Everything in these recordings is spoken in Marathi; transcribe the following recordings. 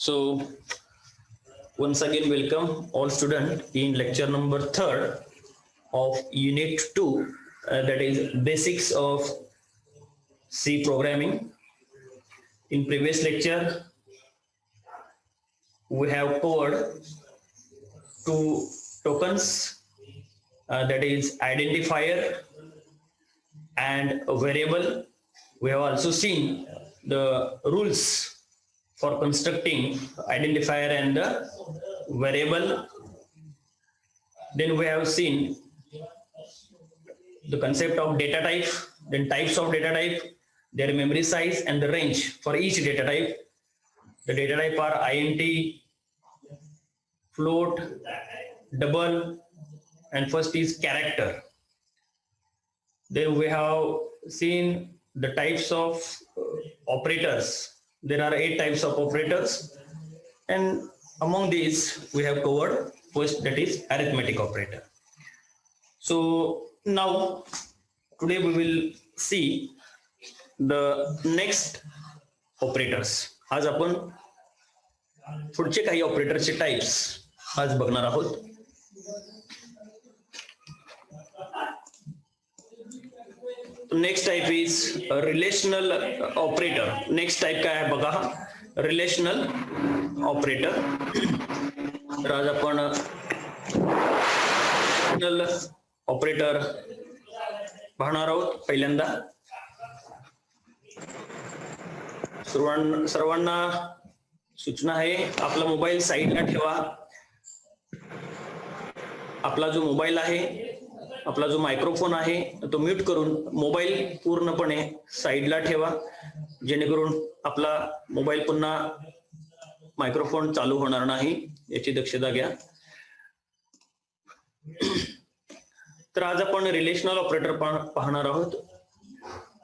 So once again welcome all students in lecture number 3rd of unit 2, that is basics of C programming. In previous lecture we have covered two tokens, that is identifier and a variable. We have also seen the rules for constructing identifier and the variable. Then we have seen the concept of data type, then types of data type, their memory size and the range for each data type. The data type are int, float, double, and first is character. Then we have seen the types of operators. There are 8 types of operators, and among these we have covered first, that is arithmetic operator. So now today we will see the next operators. आज आपण पुढचे काही ऑपरेटरचे टाइप्स आज बघणार आहोत. Next type is relational operator. Next type काय आहे बघा, रिलेशनल ऑपरेटर. तर आज आपण रिलेशनल ऑपरेटर पाहणार आहोत. पहिल्यांदा सर्वांना सूचना आहे, आपला मोबाईल साईडला ठेवा. आपला जो मोबाईल आहे, आपला जो मायक्रोफोन आहे तो म्यूट करून मोबाईल पूर्णपणे साईडला ठेवा, जेणेकरून आपला मोबाईल पुन्हा मायक्रोफोन चालू होणार नाही याची दक्षता घ्या. तर आज आपण रिलेशनल ऑपरेटर पाहणार आहोत.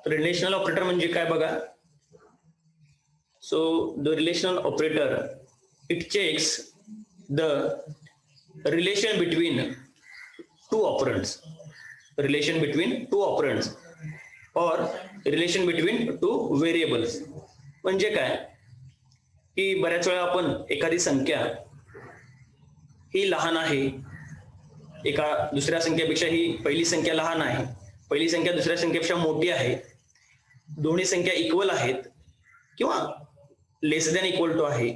रिलेशनल ऑपरेटर म्हणजे काय बघा. So the relational operator it checks the relation between two operands, relation between two operands or relation between two variables. म्हणजे काय की बऱ्याच वेळा आपण एखादी संख्या ही लहान आहे, एका दुसऱ्या संख्येपेक्षा ही पहिली संख्या लहान आहे, पहिली संख्या दुसऱ्या संख्येपेक्षा मोठी आहे, दोन्ही संख्या इक्वल आहेत किंवा लेस दॅन इक्वल टू आहे,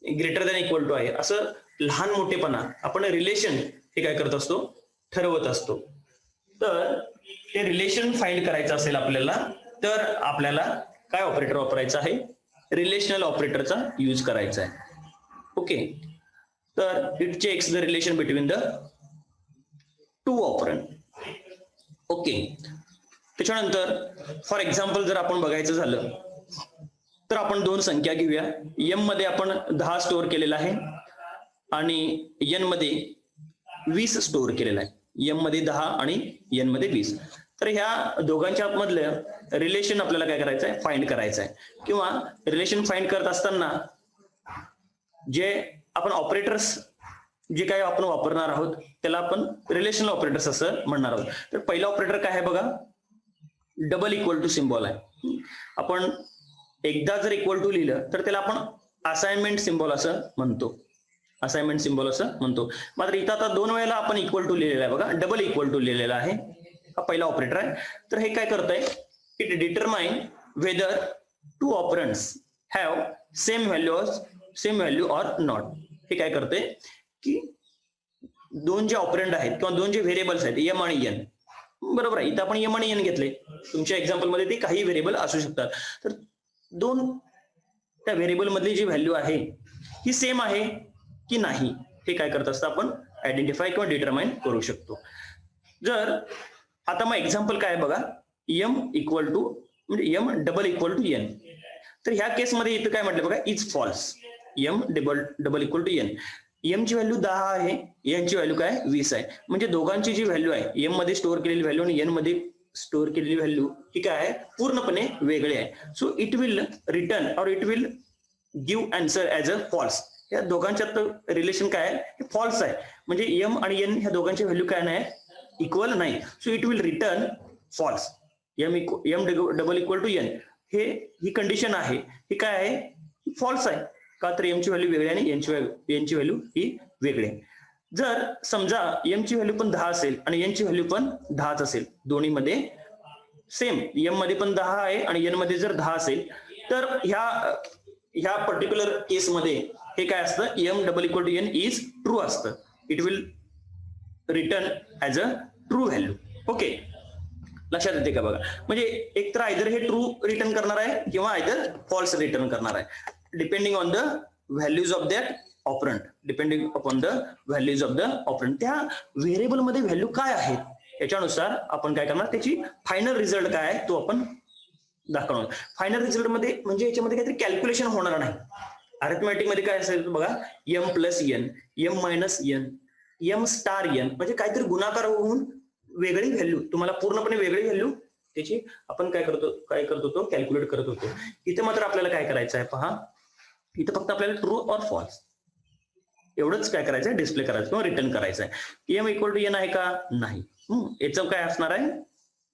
ग्रेटर दॅन इक्वल टू आहे, असं लहान मोठेपणा आपण रिलेशन हे काय करत असतो, ठरवत असतो. तर ते रिलेशन फाइंड करायचं असेल आपल्याला, तर आपल्याला काय ऑपरेटर वापरायचं आहे, रिलेशनल ऑपरेटरचा यूज करायचा आहे. ओके. तर it checks the relation between the two operand. Okay. त्याच्यानंतर फॉर एक्झाम्पल जर आपण बघायचं झालं तर आपण दोन संख्या घेऊया. एम मध्ये आपण 10 स्टोअर केलेला आहे आणि एन मध्ये 20 स्टोअर केलेला आहे. एम मध्ये 10 आणि एन मध्ये 20. तर ह्या दोघांच्या मधलं रिलेशन आपल्याला काय करायचं आहे, फाइंड करायचं आहे. किंवा रिलेशन फाइंड करत असताना जे आपण ऑपरेटर्स जे काय आपण वापरणार आहोत त्याला आपण रिलेशनल ऑपरेटर्स असं म्हणणार आहोत. तर पहिला ऑपरेटर काय आहे बघा, डबल इक्वल टू सिम्बॉल आहे. आपण एकदा जर इक्वल टू लिहिलं तर त्याला आपण असाइनमेंट सिम्बॉल असं म्हणतो, असाइनमेंट सिम्बॉल असं म्हणतो. मात्र इथं आता 2 वेळेला आपण इक्वल टू लिहिलेला आहे बघा, डबल इक्वल टू लिहिलेला आहे. हा पहिला ऑपरेटर आहे. तर हे काय करत आहे, it determine whether two operands have same value or not. हे काय करते की दोन जे ऑपरंड आहेत किंवा दोन जे व्हेरिएबल्स आहेत एम आणि एन, बरोबर आहे, इथं आपण एम आणि एन घेतले, तुमच्या एक्झाम्पल मध्ये ते काही व्हेरिएबल असू शकतात. तर दोन त्या व्हेरिएबल मधली जी व्हॅल्यू आहे ही सेम आहे की नाही हे काय करत असतं आपण आयडेंटिफाय किंवा डिटरमाइन करू शकतो. जर आता मग एक्झाम्पल काय बघा, एम इक्वल टू म्हणजे m double equal to n. तर ह्या केसमध्ये इथं काय म्हटलं बघा, is false. M double equal to n. M ची व्हॅल्यू 10 आहे, एन ची व्हॅल्यू काय 20 आहे. म्हणजे दोघांची जी व्हॅल्यू आहे, एम मध्ये स्टोअर केलेली व्हॅल्यू आणि एन मध्ये स्टोअर केलेली व्हॅल्यू ही काय आहे, पूर्णपणे वेगळी आहे. So it will return or it will give answer as a false. या दोघांच्यात रिलेशन काय आहे, हे फॉल्स आहे. म्हणजे एम आणि एन ह्या दोघांची व्हॅल्यू काय नाही, इक्वल नाही. So it will return false. M double equal to n ही कंडिशन आहे, ही काय आहे, फॉल्स आहे. का तर एमची व्हॅल्यू वेगळी आणि एनची व्हॅल्यू ही वेगळी आहे. जर समजा एमची व्हॅल्यू पण 10 असेल आणि एनची व्हॅल्यू पण 10च असेल, दोन्हीमध्ये सेम, एम मध्ये पण 10 आहे आणि एन मध्ये जर 10 असेल, तर ह्या पर्टिक्युलर केसमध्ये हे काय असतं, M double equal to N is true असतं. It will return as a true value. Okay, लक्षात येते का बघा. म्हणजे एक तर आयदर हे ट्रू रिटर्न करणार आहे किंवा आयदर फॉल्स रिटर्न करणार आहे, depending on the values of that operand. Depending upon the values of the operand, त्या व्हेरिएबल मध्ये व्हॅल्यू काय आहेत याच्यानुसार आपण काय करणार, त्याची फायनल रिझल्ट काय आहे तो आपण दाखवणार. फायनल रिझल्ट मध्ये म्हणजे याच्यामध्ये काहीतरी कॅल्क्युलेशन होणार नाही. अरिथमॅटिक मध्ये काय असेल बघा, m plus n, m minus n, m star n, म्हणजे काहीतरी गुणाकार होऊन वेगळी व्हॅल्यू, तुम्हाला पूर्णपणे वेगळी व्हॅल्यू त्याची आपण काय करतो तो कॅल्क्युलेट करत होतो. इथे मात्र आपल्याला काय करायचं आहे पहा, इथं फक्त आपल्याला ट्रू ऑर फॉल्स एवढंच काय करायचं आहे, डिस्प्ले करायचं किंवा रिटर्न करायचं आहे. एम इक्वल टू एन आहे का, नाही. याचं काय असणार आहे,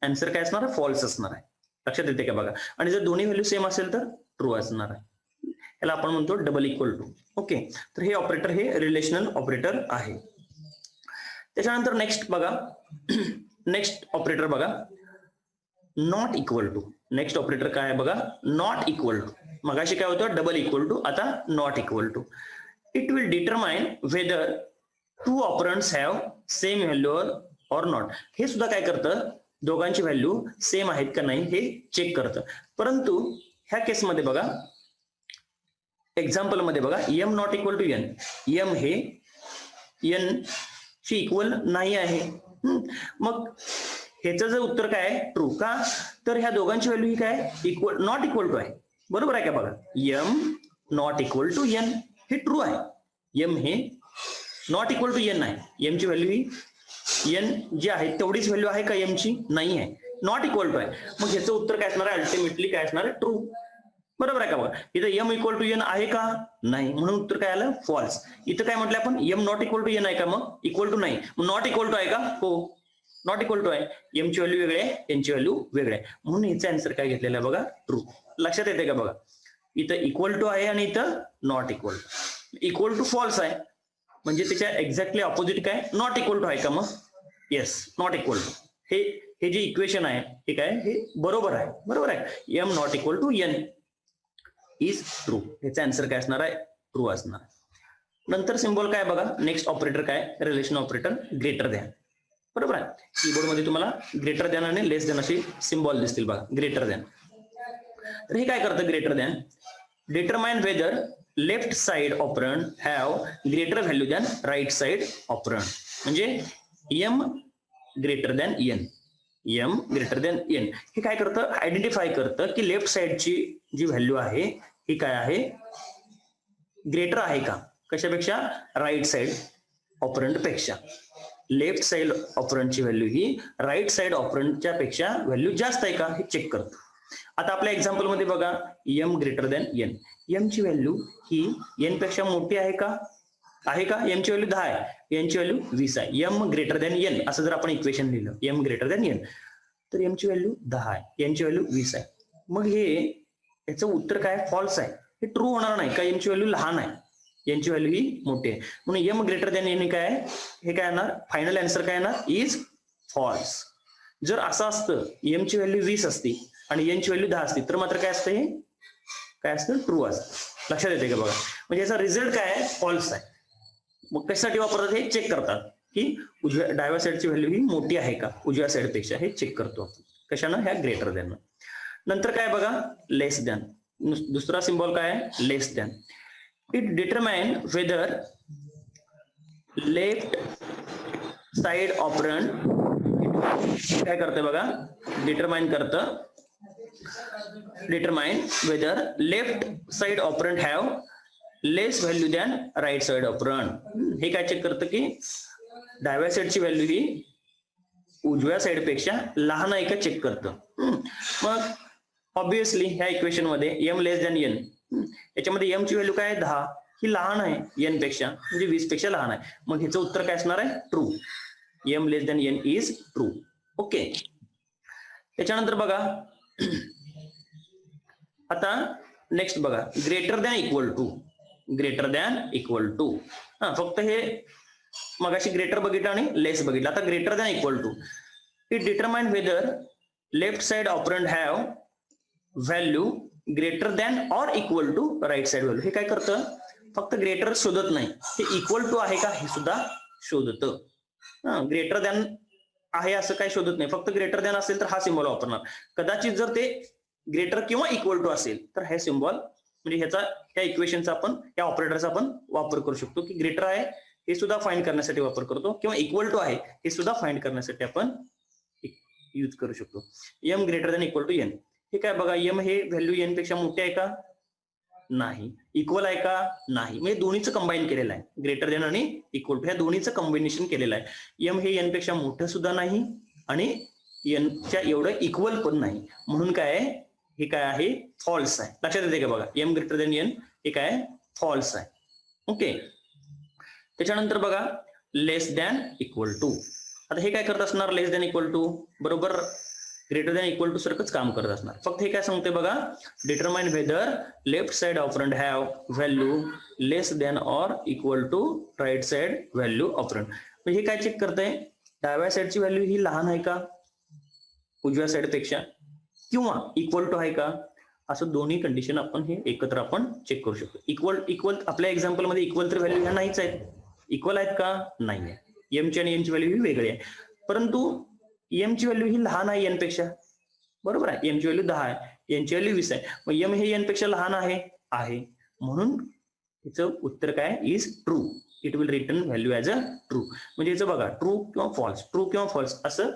आन्सर काय असणार आहे, फॉल्स असणार आहे. लक्षात येते का बघा. आणि जर दोन्ही व्हॅल्यू सेम असेल तर ट्रू असणार आहे. याला आपण म्हणतो डबल इक्वल टू. ओके, तर हे ऑपरेटर हे रिलेशनल ऑपरेटर आहे. त्याच्यानंतर नेक्स्ट बघा, नेक्स्ट ऑपरेटर बघा, not equal to. Next operator काय आहे बघा, नॉट इक्वल टू. मगाशी काय होतं, डबल इक्वल टू, आता not equal to. It will determine whether two operands have same value or not. हे सुद्धा काय करतं, दोघांची व्हॅल्यू सेम आहेत का नाही हे चेक करतं. परंतु ह्या केसमध्ये बघा, एक्झाम्पल मध्ये बघा, m not equal to n, m हे एन ची इक्वल नाही आहे. मग ह्याचं जर उत्तर काय आहे, ट्रू. का तर ह्या दोघांची व्हॅल्यू ही काय, इक्वल, नॉट इक्वल टू आहे. बरोबर आहे का बघा, m not equal to N हे ट्रू आहे. एम हे नॉट इक्वल टू एन आहे, एमची व्हॅल्यू ही एन जी आहे तेवढीच व्हॅल्यू आहे का एमची, नाही आहे, नॉट इक्वल टू आहे. मग ह्याचं उत्तर काय असणार आहे, अल्टिमेटली काय असणार आहे, ट्रू. बरोबर आहे का बघा. इथं एम इक्वल टू एन आहे का, नाही, म्हणून उत्तर काय आलं, फॉल्स. इथं काय म्हटलं आपण, m not equal to n आहे का, मग इक्वल टू नाही, मग नॉट इक्वल टू आहे का, हो, नॉट इक्वल टू आहे. एमची व्हॅल्यू वेगळे आहे, एनची व्हॅल्यू वेगळे आहे, म्हणून याचा आन्सर काय घेतलेला आहे बघा, ट्रू. लक्षात येते का बघा, इथं इक्वल टू आहे आणि इथं not equal to. Equal to false आहे म्हणजे त्याच्या एक्झॅक्टली ऑपोजिट काय, नॉट इक्वल टू आहे का, मग येस, नॉट इक्वल टू. हे जे इक्वेशन आहे हे काय, हे बरोबर आहे. बरोबर आहे, M not equal to N is true. ह्याचा आन्सर काय असणार आहे, ट्रू असणार. नंतर सिम्बॉल काय बघा, नेक्स्ट ऑपरेटर काय, रिलेशन ऑपरेटर, ग्रेटर दॅन. बरोबर आहे, कीबोर्ड मध्ये तुम्हाला ग्रेटर दॅन आणि लेस दॅन असे सिम्बॉल दिसतील बघा, ग्रेटर दॅन. तर हे काय करतं, greater than determine whether left side operand have greater value than right side operand. म्हणजे M greater than N, M greater than N हे काय करतं, आयडेंटिफाय करतं की लेफ्ट साइडची जी व्हॅल्यू आहे ही काय आहे, ग्रेटर आहे का, कशापेक्षा, राईट साइड ऑपरंट पेक्षा. लेफ्ट साइड ऑपरंटची व्हॅल्यू ही राईट साइड ऑपरंटच्या पेक्षा व्हॅल्यू जास्त आहे का हे चेक करतो. आता आपल्या एक्झाम्पल मध्ये बघा, M greater than N, M ची व्हॅल्यू ही एन पेक्षा मोठी आहे का, एमची व्हॅल्यू 10 आहे, एनची व्हॅल्यू 20 आहे. एम ग्रेटर दॅन एन असं जर आपण इक्वेशन लिहिलं, एम ग्रेटर दॅन एन, तर एमची व्हॅल्यू 10 आहे, एनची व्हॅल्यू 20 आहे. मग याचं उत्तर काय, फॉल्स आहे. हे ट्रू होणार नाही का, एमची व्हॅल्यू लहान आहे, एनची व्हॅल्यू ही मोठी आहे. म्हणून एम ग्रेटर दॅन एन काय, हे काय येणार, फायनल आन्सर काय येणार, इज फॉल्स. जर असं असतं, एमची व्हॅल्यू 20 असती आणि एनची व्हॅल्यू 10 असती, तर मात्र काय असतं, हे काय असतं, ट्रू असतं. लक्षात येते का बघा. म्हणजे याचा रिझल्ट काय आहे, फॉल्स आहे. मग कशासाठी वापरतात, हे चेक करतात की डाव्या साईडची व्हॅल्यू ही मोठी आहे का उजव्या साईड पेक्षा, हे चेक करतो आपण कशानं, ह्या ग्रेटर दॅन. नंतर काय बघा, लेस दॅन. दुसरा सिम्बॉल काय आहे, less than. It determine whether left side operand काय करते बघा, डिटरमाइन करतं, determine whether left side operand have less value than right side operand. हे काय चेक करतं की डाव्या साईडची व्हॅल्यू ही उजव्या साइड पेक्षा लहान आहे का चेक करतं. मग ऑब्विसली ह्या इक्वेशन मध्ये एम लेस दॅन एन, याच्यामध्ये एम ची व्हॅल्यू काय, 10, ही लहान आहे एन पेक्षा, म्हणजे 20 पेक्षा लहान आहे. मग ह्याचं उत्तर काय असणार आहे, true. M less than N is true. Okay, त्याच्यानंतर बघा, आता नेक्स्ट बघा, greater than equal to. Greater than equal to. फक्त हे मगाशी ग्रेटर बघितलं आणि लेस बघितलं, आता greater than equal to. It determine whether left side operand have value greater than or equal to right side value. हे काय करतं, फक्त ग्रेटर शोधत नाही, हे इक्वल टू आहे का हे सुद्धा शोधतं. ग्रेटर दॅन आहे असं काय शोधत नाही, फक्त ग्रेटर दॅन असेल तर हा सिम्बॉल वापरणार. कदाचित जर ते ग्रेटर किंवा इक्वल टू असेल तर हे सिम्बॉल म्हणजे ह्या इक्वेशनचा आपण या ऑपरेटरचा आपण वापर करू शकतो, की ग्रेटर आहे हे सुद्धा फाइंड करण्यासाठी वापर करतो, किंवा इक्वल टू आहे हे सुद्धा फाइंड करण्यासाठी आपण यूज करू शकतो. M greater than equal to N. हे काय बघा, एम हे व्हॅल्यू एन पेक्षा मोठे आहे का, नाही. इक्वल आहे का, नाही. म्हणजे दोन्हीचं कंबाईन केलेलं आहे, ग्रेटर दॅन आणि इक्वल टू ह्या दोन्हीचं कॉम्बिनेशन केलेलं आहे. एम हे एन पेक्षा मोठं सुद्धा नाही आणि एनच्या एवढं इक्वल पण नाही, म्हणून काय आहे, हे काय आहे, फॉल्स आहे. लक्षात येते का बघा, एम ग्रेटर दॅन एन हे काय फॉल्स आहे. ओके. त्याच्यानंतर बघा लेस दॅन इक्वल टू. आता हे काय करत असणार, लेस दॅन इक्वल टू बरोबर ग्रेटर दॅन इक्वल टू सारखंच काम करत असणार. फक्त हे काय सांगते बघा, determine whether left side operand have value less than or equal to right side value operand. म्हणजे हे काय चेक करतंय, डाव्या साइडची व्हॅल्यू ही लहान आहे का उजव्या साइड पेक्षा, किंवा इक्वल टू आहे का, असं दोन्ही कंडिशन आपण हे एकत्र आपण चेक करू शकतो. इक्वल आपल्या एक्झाम्पल मध्ये इक्वल तर व्हॅल्यू ह्या नाहीच आहेत, इक्वल आहेत का, नाहीये. एमची आणि एनची व्हॅल्यू ही वेगळी आहे, परंतु एमची व्हॅल्यू ही लहान आहे एन पेक्षा, बरोबर आहे. एमची व्हॅल्यू 10 आहे, एनची व्हॅल्यू 20 आहे. मग एम हे एन पेक्षा लहान आहे, म्हणून याचं उत्तर काय, is true. It will return value as a true. म्हणजे याचं बघा, ट्रू किंवा फॉल्स असं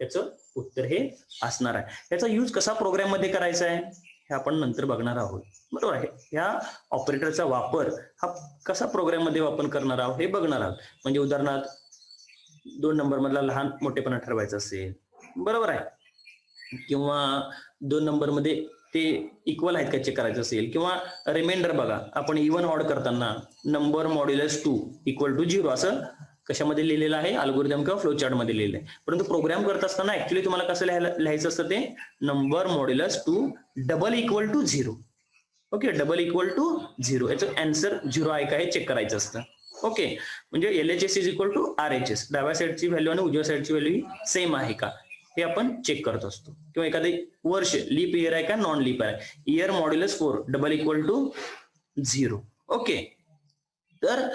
त्याचं उत्तर हे असणार आहे. याचा यूज कसा प्रोग्राम मध्ये करायचा आहे हे आपण नंतर बघणार आहोत, बरोबर आहे. ह्या ऑपरेटरचा वापर हा कसा प्रोग्राम मध्ये वापर करणार आहोत हे बघणार आहोत. म्हणजे उदाहरणार्थ 2 नंबर मधला लहान मोठेपणा ठरवायचा असेल, बरोबर आहे, किंवा 2 नंबर मध्ये ते इक्वल आहेत का चेक करायचं असेल, किंवा रिमाइंडर बघा, आपण इव्हन ऑड करताना नंबर मॉड्युलस 2 इक्वल टू 0 असं कशामध्ये लिहिलेलं आहे, अल्गोरिदम किंवा फ्लो चार्ट मध्ये लिहिलं आहे. परंतु प्रोग्राम करत असताना ऍक्च्युली तुम्हाला कसं लिहायचं असतं, ते number modulus 2 double equal to 0. Okay, double equal to 0, याचं आन्सर 0 आहे का हे चेक करायचं असतं. ओके, म्हणजे LHS is equal to RHS, डाव्या साईडची व्हॅल्यू आणि उजव्या साईडची व्हॅल्यू सेम आहे का हे आपण चेक करत असतो. किंवा एखादे वर्ष लीप इयर आहे का नॉन लीप आहे, year modulus 4 double equal to 0. Okay, तर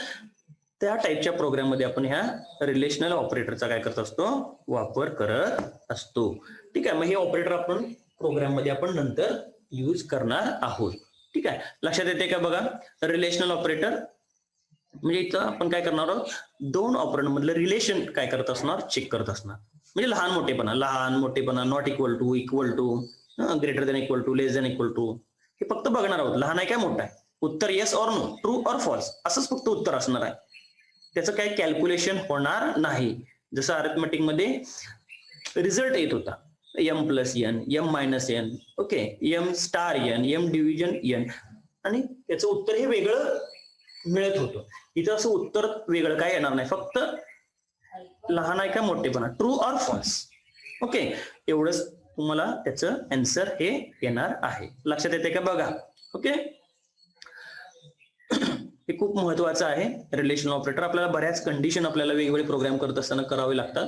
त्या टाईपच्या प्रोग्राम मध्ये आपण ह्या रिलेशनल ऑपरेटरचा काय करत असतो, वापर करत असतो. ठीक आहे, मग हे ऑपरेटर आपण प्रोग्राम मध्ये आपण नंतर यूज करणार आहोत. ठीक आहे, लक्षात येते का बघा, रिलेशनल ऑपरेटर म्हणजे इथं आपण काय करणार आहोत, 2 ऑपरेंड मधलं रिलेशन काय करत असणार, चेक करत असणार. म्हणजे लहान मोठेपणा, not equal to, greater than equal to, less than equal to, हे फक्त बघणार आहोत. लहान आहे काय मोठा आहे, उत्तर yes or no, true or false असंच फक्त उत्तर असणार आहे. त्याचं काही कॅल्क्युलेशन होणार नाही. जसं अरिथमेटिक मध्ये रिझल्ट येत होता, m plus n, m minus n, okay, m star n, m division n, आणि त्याचं उत्तर हे वेगळं मिळत होतं. इथं असं उत्तर वेगळं काय येणार नाही, फक्त लहान आहे का मोठेपणा, ट्रू ऑर फॉल्स. ओके, एवढंच तुम्हाला त्याचं आन्सर हे येणार आहे. लक्षात येते का बघा. ओके, हे खूप महत्वाचं आहे. रिलेशनल ऑपरेटर आपल्याला बऱ्याच कंडिशन आपल्याला वेगवेगळे प्रोग्राम करत असताना करावे लागतात.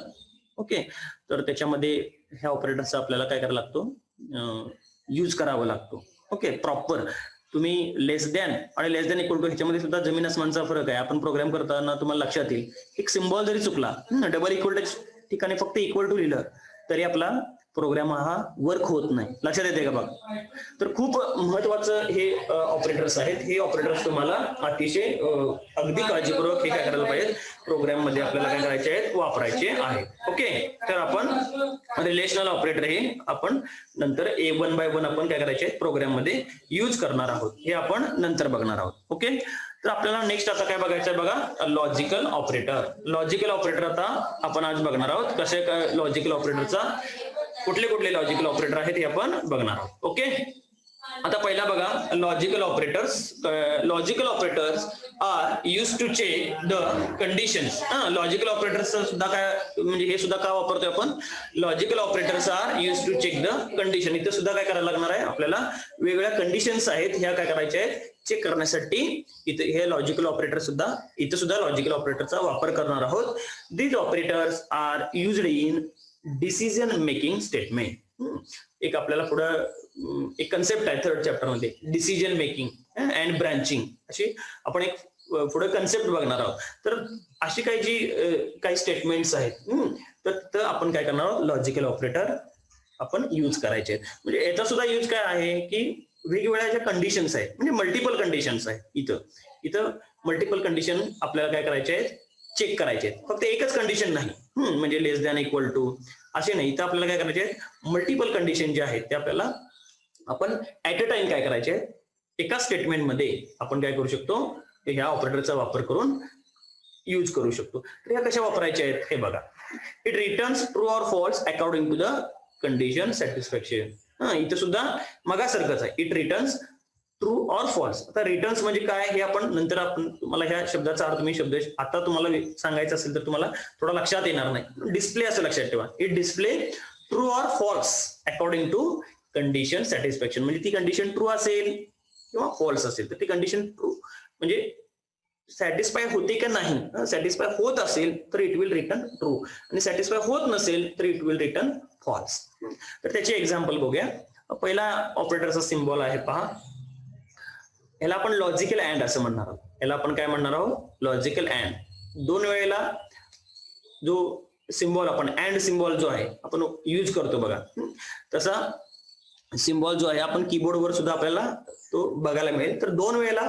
ओके, तर त्याच्यामध्ये ह्या ऑपरेटरचा आपल्याला काय करावा लागतो, यूज करावा लागतो. ओके, प्रॉपर तुम्ही लेस दॅन आणि लेस दॅन इक्वल टू ह्याच्यामध्ये सुद्धा जमीन आसमानचा फरक आहे. आपण प्रोग्राम करताना तुम्हाला लक्षात येईल, एक सिम्बॉल जरी चुकला, डबल इक्वल टू ठिकाणी फक्त इक्वल टू लिहिलं तरी आपला प्रोग्राम हा वर्क होत नाही. लक्षात येते का बघा. तर खूप महत्वाचं हे ऑपरेटर्स आहेत. हे ऑपरेटर्स तुम्हाला अतिशय अगदी काळजीपूर्वक हे काय करायला पाहिजे, प्रोग्राम मध्ये आपल्याला काय करायचे आहेत, वापरायचे आहेत. ओके, तर आपण रिलेशनल ऑपरेटर हे आपण नंतर 1 बाय 1 आपण काय करायचे प्रोग्राम मध्ये यूज करणार आहोत. हे आपण नंतर बघणार आहोत. ओके, तर आपल्याला नेक्स्ट आता काय बघायचं आहे बघा, लॉजिकल ऑपरेटर. लॉजिकल ऑपरेटर आता आपण आज बघणार आहोत. कसे काय लॉजिकल ऑपरेटरचा कुठले लॉजिकल ऑपरेटर आहेत हे आपण बघणार आहोत. ओके, आता पहिला बघा, logical operators are use to check the conditions. Logical operators सुद्धा काय, म्हणजे हे सुद्धा का वापरतोय आपण, logical operators are use to check the condition. इथे सुद्धा काय करायला लागणार आहे आपल्याला, वेगवेगळ्या कंडिशन्स आहेत ह्या काय करायच्या आहेत, चेक करण्यासाठी इथे हे लॉजिकल ऑपरेटर सुद्धा इथे सुद्धा लॉजिकल ऑपरेटरचा वापर करणार आहोत. These operators are used in decision making statement. एक आपल्याला पुढं एक कन्सेप्ट आहे थर्ड चॅप्टर मध्ये, डिसिजन मेकिंग अँड ब्रांचिंग, अशी आपण एक पुढे कन्सेप्ट बघणार आहोत. तर अशी काही स्टेटमेंट्स आहेत, तर आपण काय करणार आहोत, लॉजिकल ऑपरेटर आपण यूज करायचे आहेत. म्हणजे याचा सुद्धा यूज काय आहे की वेगवेगळ्या ज्या कंडिशन्स आहेत, म्हणजे मल्टिपल कंडिशन्स आहेत, इथं मल्टिपल कंडिशन आपल्याला काय करायचे आहेत, चेक करायचे आहेत. फक्त एकच कंडिशन नाही, म्हणजे लेस दॅन इक्वल टू असे नाही. तर आपल्याला काय करायचे आहेत, मल्टिपल कंडिशन जे आहेत ते आपल्याला आपण ऍट अ टाइम काय करायचे आहेत, एका स्टेटमेंटमध्ये आपण काय करू शकतो, ह्या ऑपरेटरचा वापर करून यूज करू शकतो. तर ह्या कशा वापरायच्या आहेत हे बघा. It returns true or false according to the condition satisfaction. इथं सुद्धा मगासारखंच आहे, it returns true or false. आता रिटर्न्स म्हणजे काय हे आपण नंतर तुम्हाला ह्या शब्दाचा अर्थ मी शब्द आता तुम्हाला सांगायचा असेल तर तुम्हाला थोडा लक्षात येणार नाही. डिस्प्ले असं लक्षात ठेवा, it display true or false according to condition satisfaction. म्हणजे ती कंडिशन ट्रू असेल किंवा फॉल्स असेल तर ती कंडिशन ट्रू म्हणजे सॅटिस्फाय होते का नाही. सॅटिस्फाय होत असेल तर इट विल रिटर्न ट्रू, आणि सॅटिस्फाय होत नसेल तर इट विल रिटर्न फॉल्स. तर त्याचे एक्झाम्पल बघूया. पहिला ऑपरेटरचा सिम्बॉल आहे पहा, याला आपण लॉजिकल अँड असं म्हणणार आहोत. याला आपण काय म्हणणार आहोत, लॉजिकल अँड. दोन वेळेला जो सिम्बॉल आपण अँड सिम्बॉल जो आहे आपण यूज करतो बघा, तसा सिम्बॉल जो आहे आपण कीबोर्डवर सुद्धा आपल्याला तो बघायला मिळेल. तर दोन वेळेला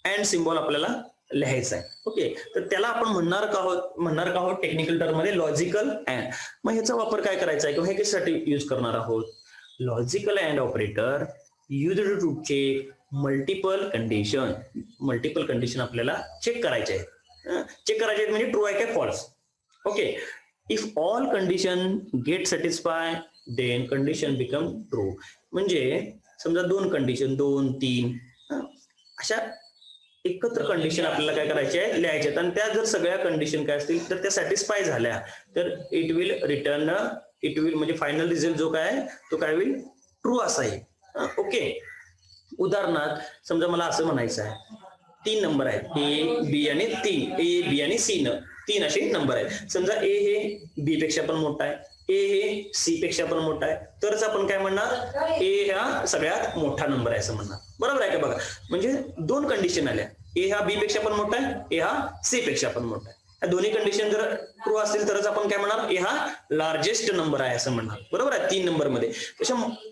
अँड सिम्बॉल आपल्याला लिहायचा आहे. ओके, तर त्याला आपण म्हणणार का आहोत टेक्निकल टर्म मध्ये लॉजिकल अँड. मग ह्याचा वापर काय करायचा आहे किंवा हे कशासाठी यूज करणार आहोत, logical and operator used to check multiple condition आपल्याला चेक करायचे आहेत. चेक करायचे आहेत म्हणजे ट्रू आहे का false. Okay, if all condition get satisfy then condition become true. म्हणजे समजा दोन कंडिशन 2, 3 अशा एकत्र कंडिशन आपल्याला काय करायचे आहे, लिहायचे आहेत. आणि त्या जर सगळ्या कंडिशन काय असतील तर त्या सॅटिस्फाय झाल्या तर इट विल म्हणजे फायनल रिझल्ट जो काय तो काय होईल, ट्रू असा आहे. ओके, उदाहरणार्थ समजा मला असं म्हणायचं आहे 3 नंबर आहेत, ए बी आणि 3, ए बी आणि सी न 3 असे नंबर आहेत. समजा ए हे बी पेक्षा पण मोठा आहे, ए हे सी पेक्षा पण मोठा आहे, तरच आपण काय म्हणणार, ए हा सगळ्यात मोठा नंबर आहे असं म्हणणार. बरोबर आहे का बघा. म्हणजे दोन कंडिशन आल्या, ए हा बी पेक्षा पण मोठा आहे, ए हा सी पेक्षा पण मोठा आहे. या दोन्ही कंडिशन जर ट्रू असतील तरच आपण काय म्हणणार, ए हा लार्जेस्ट नंबर आहे असं म्हणणार. बरोबर आहे, 3 नंबर मध्ये.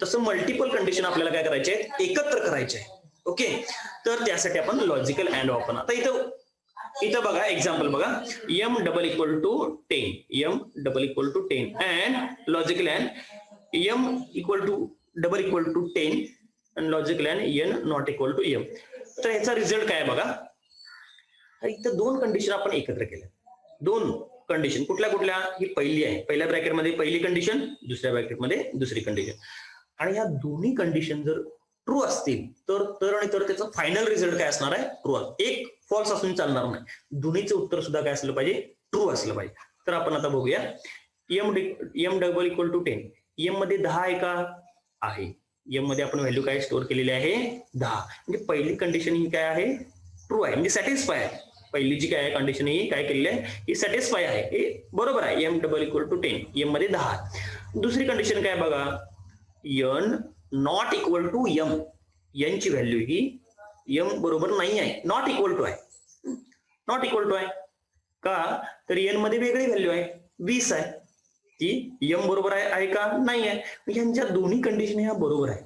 तसं मल्टिपल कंडिशन आपल्याला काय करायचे आहे, एकत्र करायचे आहे. ओके, तर त्यासाठी आपण लॉजिकल अँड वापरणार. आता इथं बघा एक्झाम्पल बघा, m double equal to 10 and logical and m double equal to 10 आणि logical and n not equal to m. तर ह्याचा रिझल्ट काय बघा, इथं दोन कंडिशन आपण एकत्र केल्या. दोन कंडिशन कुठल्या ही पहिली आहे, पहिल्या ब्रॅकेटमध्ये पहिली कंडिशन, दुसऱ्या ब्रॅकेटमध्ये दुसरी कंडिशन. आणि ह्या दोन्ही कंडिशन जर ट्रू असतील तर आणि तर त्याचा फायनल रिझल्ट काय असणार आहे, ट्रू. एक फॉल्स असून चालणार नाही, दोन्हीचं उत्तर सुद्धा काय असलं पाहिजे, ट्रू असलं पाहिजे. तर आपण आता बघूया, m double equal to 10, m मध्ये 10 आहे का, आहे. m मध्ये आपण व्हॅल्यू काय स्टोअर केलेली आहे, 10. म्हणजे पहिली कंडिशन ही काय आहे, ट्रू आहे, म्हणजे सॅटिस्फाय आहे. पहिली जी काय कंडिशन ही काय केलेली आहे, ही सॅटिस्फाय आहे, हे बरोबर आहे. m double equal to 10, m मध्ये 10. दुसरी कंडिशन काय बघा, n not equal to m, n ची व्हॅल्यू ही m बरोबर नाही आहे, नॉट इक्वल टू आहे. नॉट इक्वल टू आहे का, तर n मध्ये वेगळी व्हॅल्यू आहे, 20 आहे. ती m बरोबर आहे का, नाही आहे. यांच्या दोन्ही कंडिशन ह्या बरोबर आहे.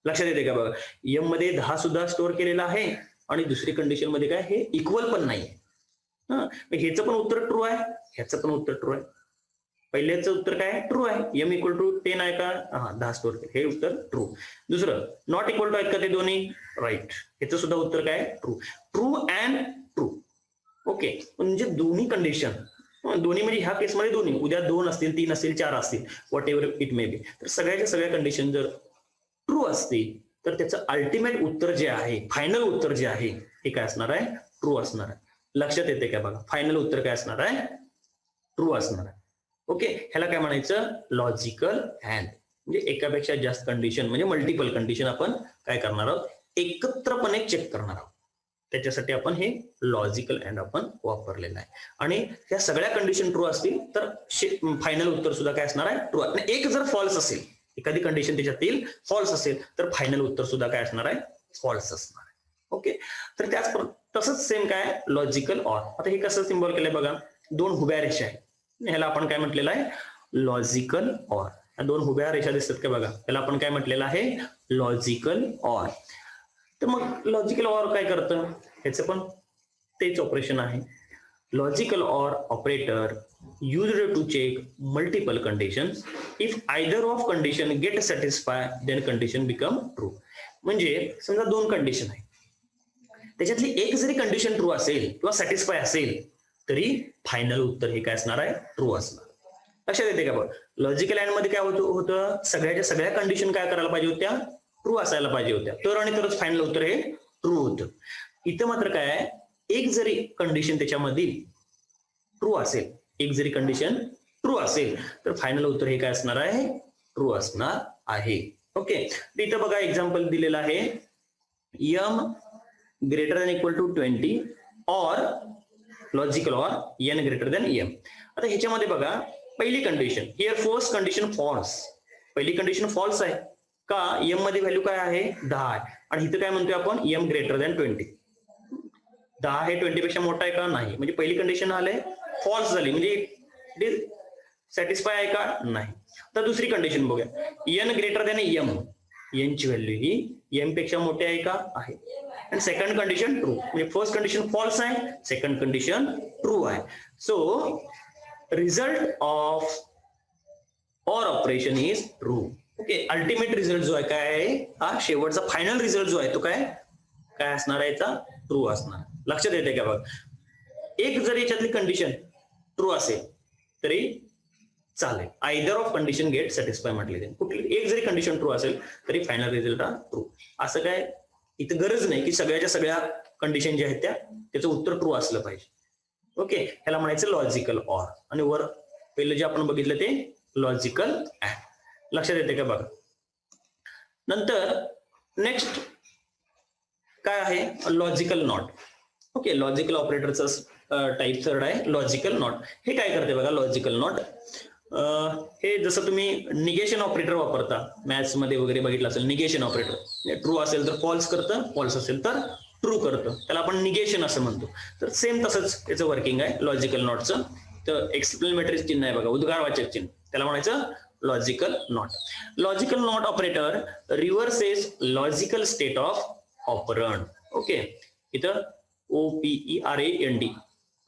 लक्षात येते का बघा, m मध्ये 10 सुद्धा स्टोअर केलेला आहे आणि दुसरी कंडिशन मध्ये काय, हे इक्वल पण नाही आहे. ह्याचं पण उत्तर ट्रू आहे, ह्याचं पण उत्तर ट्रू आहे. पहिल्याचं उत्तर काय, ट्रू आहे, m इक्वल टू 10 आहे का, 10 स्टोअर केले, हे उत्तर ट्रू. दुसरं नॉट इक्वल टू आहेत का ते दोन्ही, राईट, ह्याचं सुद्धा उत्तर काय, true. True and true. Okay, म्हणजे दोन्ही कंडिशन, दोन्ही म्हणजे ह्या केसमध्ये दोन्ही, उद्या 2 असतील, 3 असतील, 4 असतील, what ever it may be, तर सगळ्याच्या सगळ्या कंडिशन जर ट्रू असतील तर त्याचं अल्टिमेट उत्तर जे आहे, फायनल उत्तर जे आहे, हे काय असणार आहे, ट्रू असणार आहे. लक्षात येते का बघा, फायनल उत्तर काय असणार आहे, ट्रू असणार आहे. ओके, ह्याला काय म्हणायचं, लॉजिकल अँड. म्हणजे एकापेक्षा जास्त कंडिशन म्हणजे मल्टिपल कंडिशन आपण काय करणार आहोत, एकत्रपणे चेक करणार आहोत. त्याच्यासाठी आपण हे लॉजिकल अँड आपण वापरलेलं आहे. आणि ह्या सगळ्या कंडिशन ट्रू असतील तर फायनल उत्तर सुद्धा काय असणार आहे? ट्रू. आणि एक जर फॉल्स असेल, एखादी कंडिशन त्याच्यातील फॉल्स असेल तर फायनल उत्तर सुद्धा काय असणार आहे? फॉल्स असणार आहे. ओके. तर त्याच तसंच सेम काय लॉजिकल ऑर. आता हे कसं सिम्बॉल केलंय बघा, दोन उभ्या रेषा आहेत, ह्याला आपण काय म्हटलेलं आहे? Logical or. दोन उभ्या रेषा दिसतात का बघा, त्याला आपण काय म्हटलेलं आहे? Logical or. तर मग लॉजिकल ऑर काय करतं? ह्याचं पण तेच ऑपरेशन आहे. Logical or operator used to check multiple conditions. If either of condition get satisfied, then condition become true. म्हणजे समजा दोन कंडिशन आहे, त्याच्यातली एक जरी कंडिशन ट्रू असेल किंवा सॅटिस्फाय असेल तरी फायनल उत्तर हे काय असणार आहे? ट्रू असणार. लक्षात येते का? बघ, लॉजिकल अँड मध्ये काय होतं? सगळ्याच्या सगळ्या कंडिशन काय करायला पाहिजे होत्या? ट्रू असायला पाहिजे होत्या, तर आणि तरच फायनल उत्तर हे ट्रू होतं. इथं मात्र काय आहे? एक जरी कंडिशन त्याच्यामध्ये ट्रू असेल, एक जरी कंडिशन ट्रू असेल तर फायनल उत्तर हे काय असणार आहे? ट्रू असणार आहे. ओके. इथं बघा एक्झाम्पल दिलेलं आहे, m greater than equal to 20 और logical or n greater than m. आता ह्याच्यामध्ये बघा, पहिली condition here first condition false. पहिली कंडिशन फॉल्स आहे का? m मध्ये व्हॅल्यू काय आहे? 10 आहे. आणि इथं काय म्हणतोय आपण? m greater than 20. 10 हे 20 पेक्षा मोठा आहे का? नाही. म्हणजे पहिली कंडिशन आले फॉल्स झाली, म्हणजे सॅटिस्फाय आहे का? नाही. तर दुसरी कंडिशन बघूया, n greater than m. n ची व्हॅल्यू ही m पेक्षा मोठी आहे का? आहे. आणि सेकंड कंडिशन ट्रू, म्हणजे फर्स्ट कंडिशन फॉल्स आहे, सेकंड कंडिशन ट्रू आहे. So result of or operation is true. Okay. Ultimate result जो आहे काय आहे? हा शेवटचा फायनल रिझल्ट जो आहे तो काय असणार आहे? ट्रू असणार. लक्षात येते का? बघ, एक जरी याच्यातली कंडिशन ट्रू असेल तरी चालेल. Either of condition get satisfy म्हटले. कुठली एक जरी कंडिशन ट्रू असेल तरी फायनल रिझल्ट हा ट्रू. असं काय इथं गरज नाही की सगळ्याच्या सगळ्या कंडिशन ज्या आहेत त्याचं उत्तर ट्रू असलं पाहिजे. ओके. ह्याला म्हणायचं लॉजिकल ऑर. आणि वर पहिलं जे आपण बघितलं ते लॉजिकल अँड. लक्षात येते का? बघा, नंतर नेक्स्ट काय आहे? Logical not. ओके. लॉजिकल ऑपरेटरचं टाईप थर्ड आहे लॉजिकल नॉट. हे काय करते बघा? लॉजिकल नॉट हे जसं तुम्ही निगेशन ऑपरेटर वापरता मॅथ्स मध्ये वगैरे बघितलं असेल, निगेशन ऑपरेटर ट्रू असेल तर फॉल्स करतं, फॉल्स असेल तर ट्रू करतं, त्याला आपण निगेशन असं म्हणतो. तर सेम तसंच त्याचं वर्किंग आहे लॉजिकल नॉटचं. तर एक्सप्लेनेटरी चिन्ह आहे बघा, उद्गारवाचक चिन्ह, त्याला म्हणायचं logical not. Logical not operator reverses logical state of operand. Okay. इथं OPERAND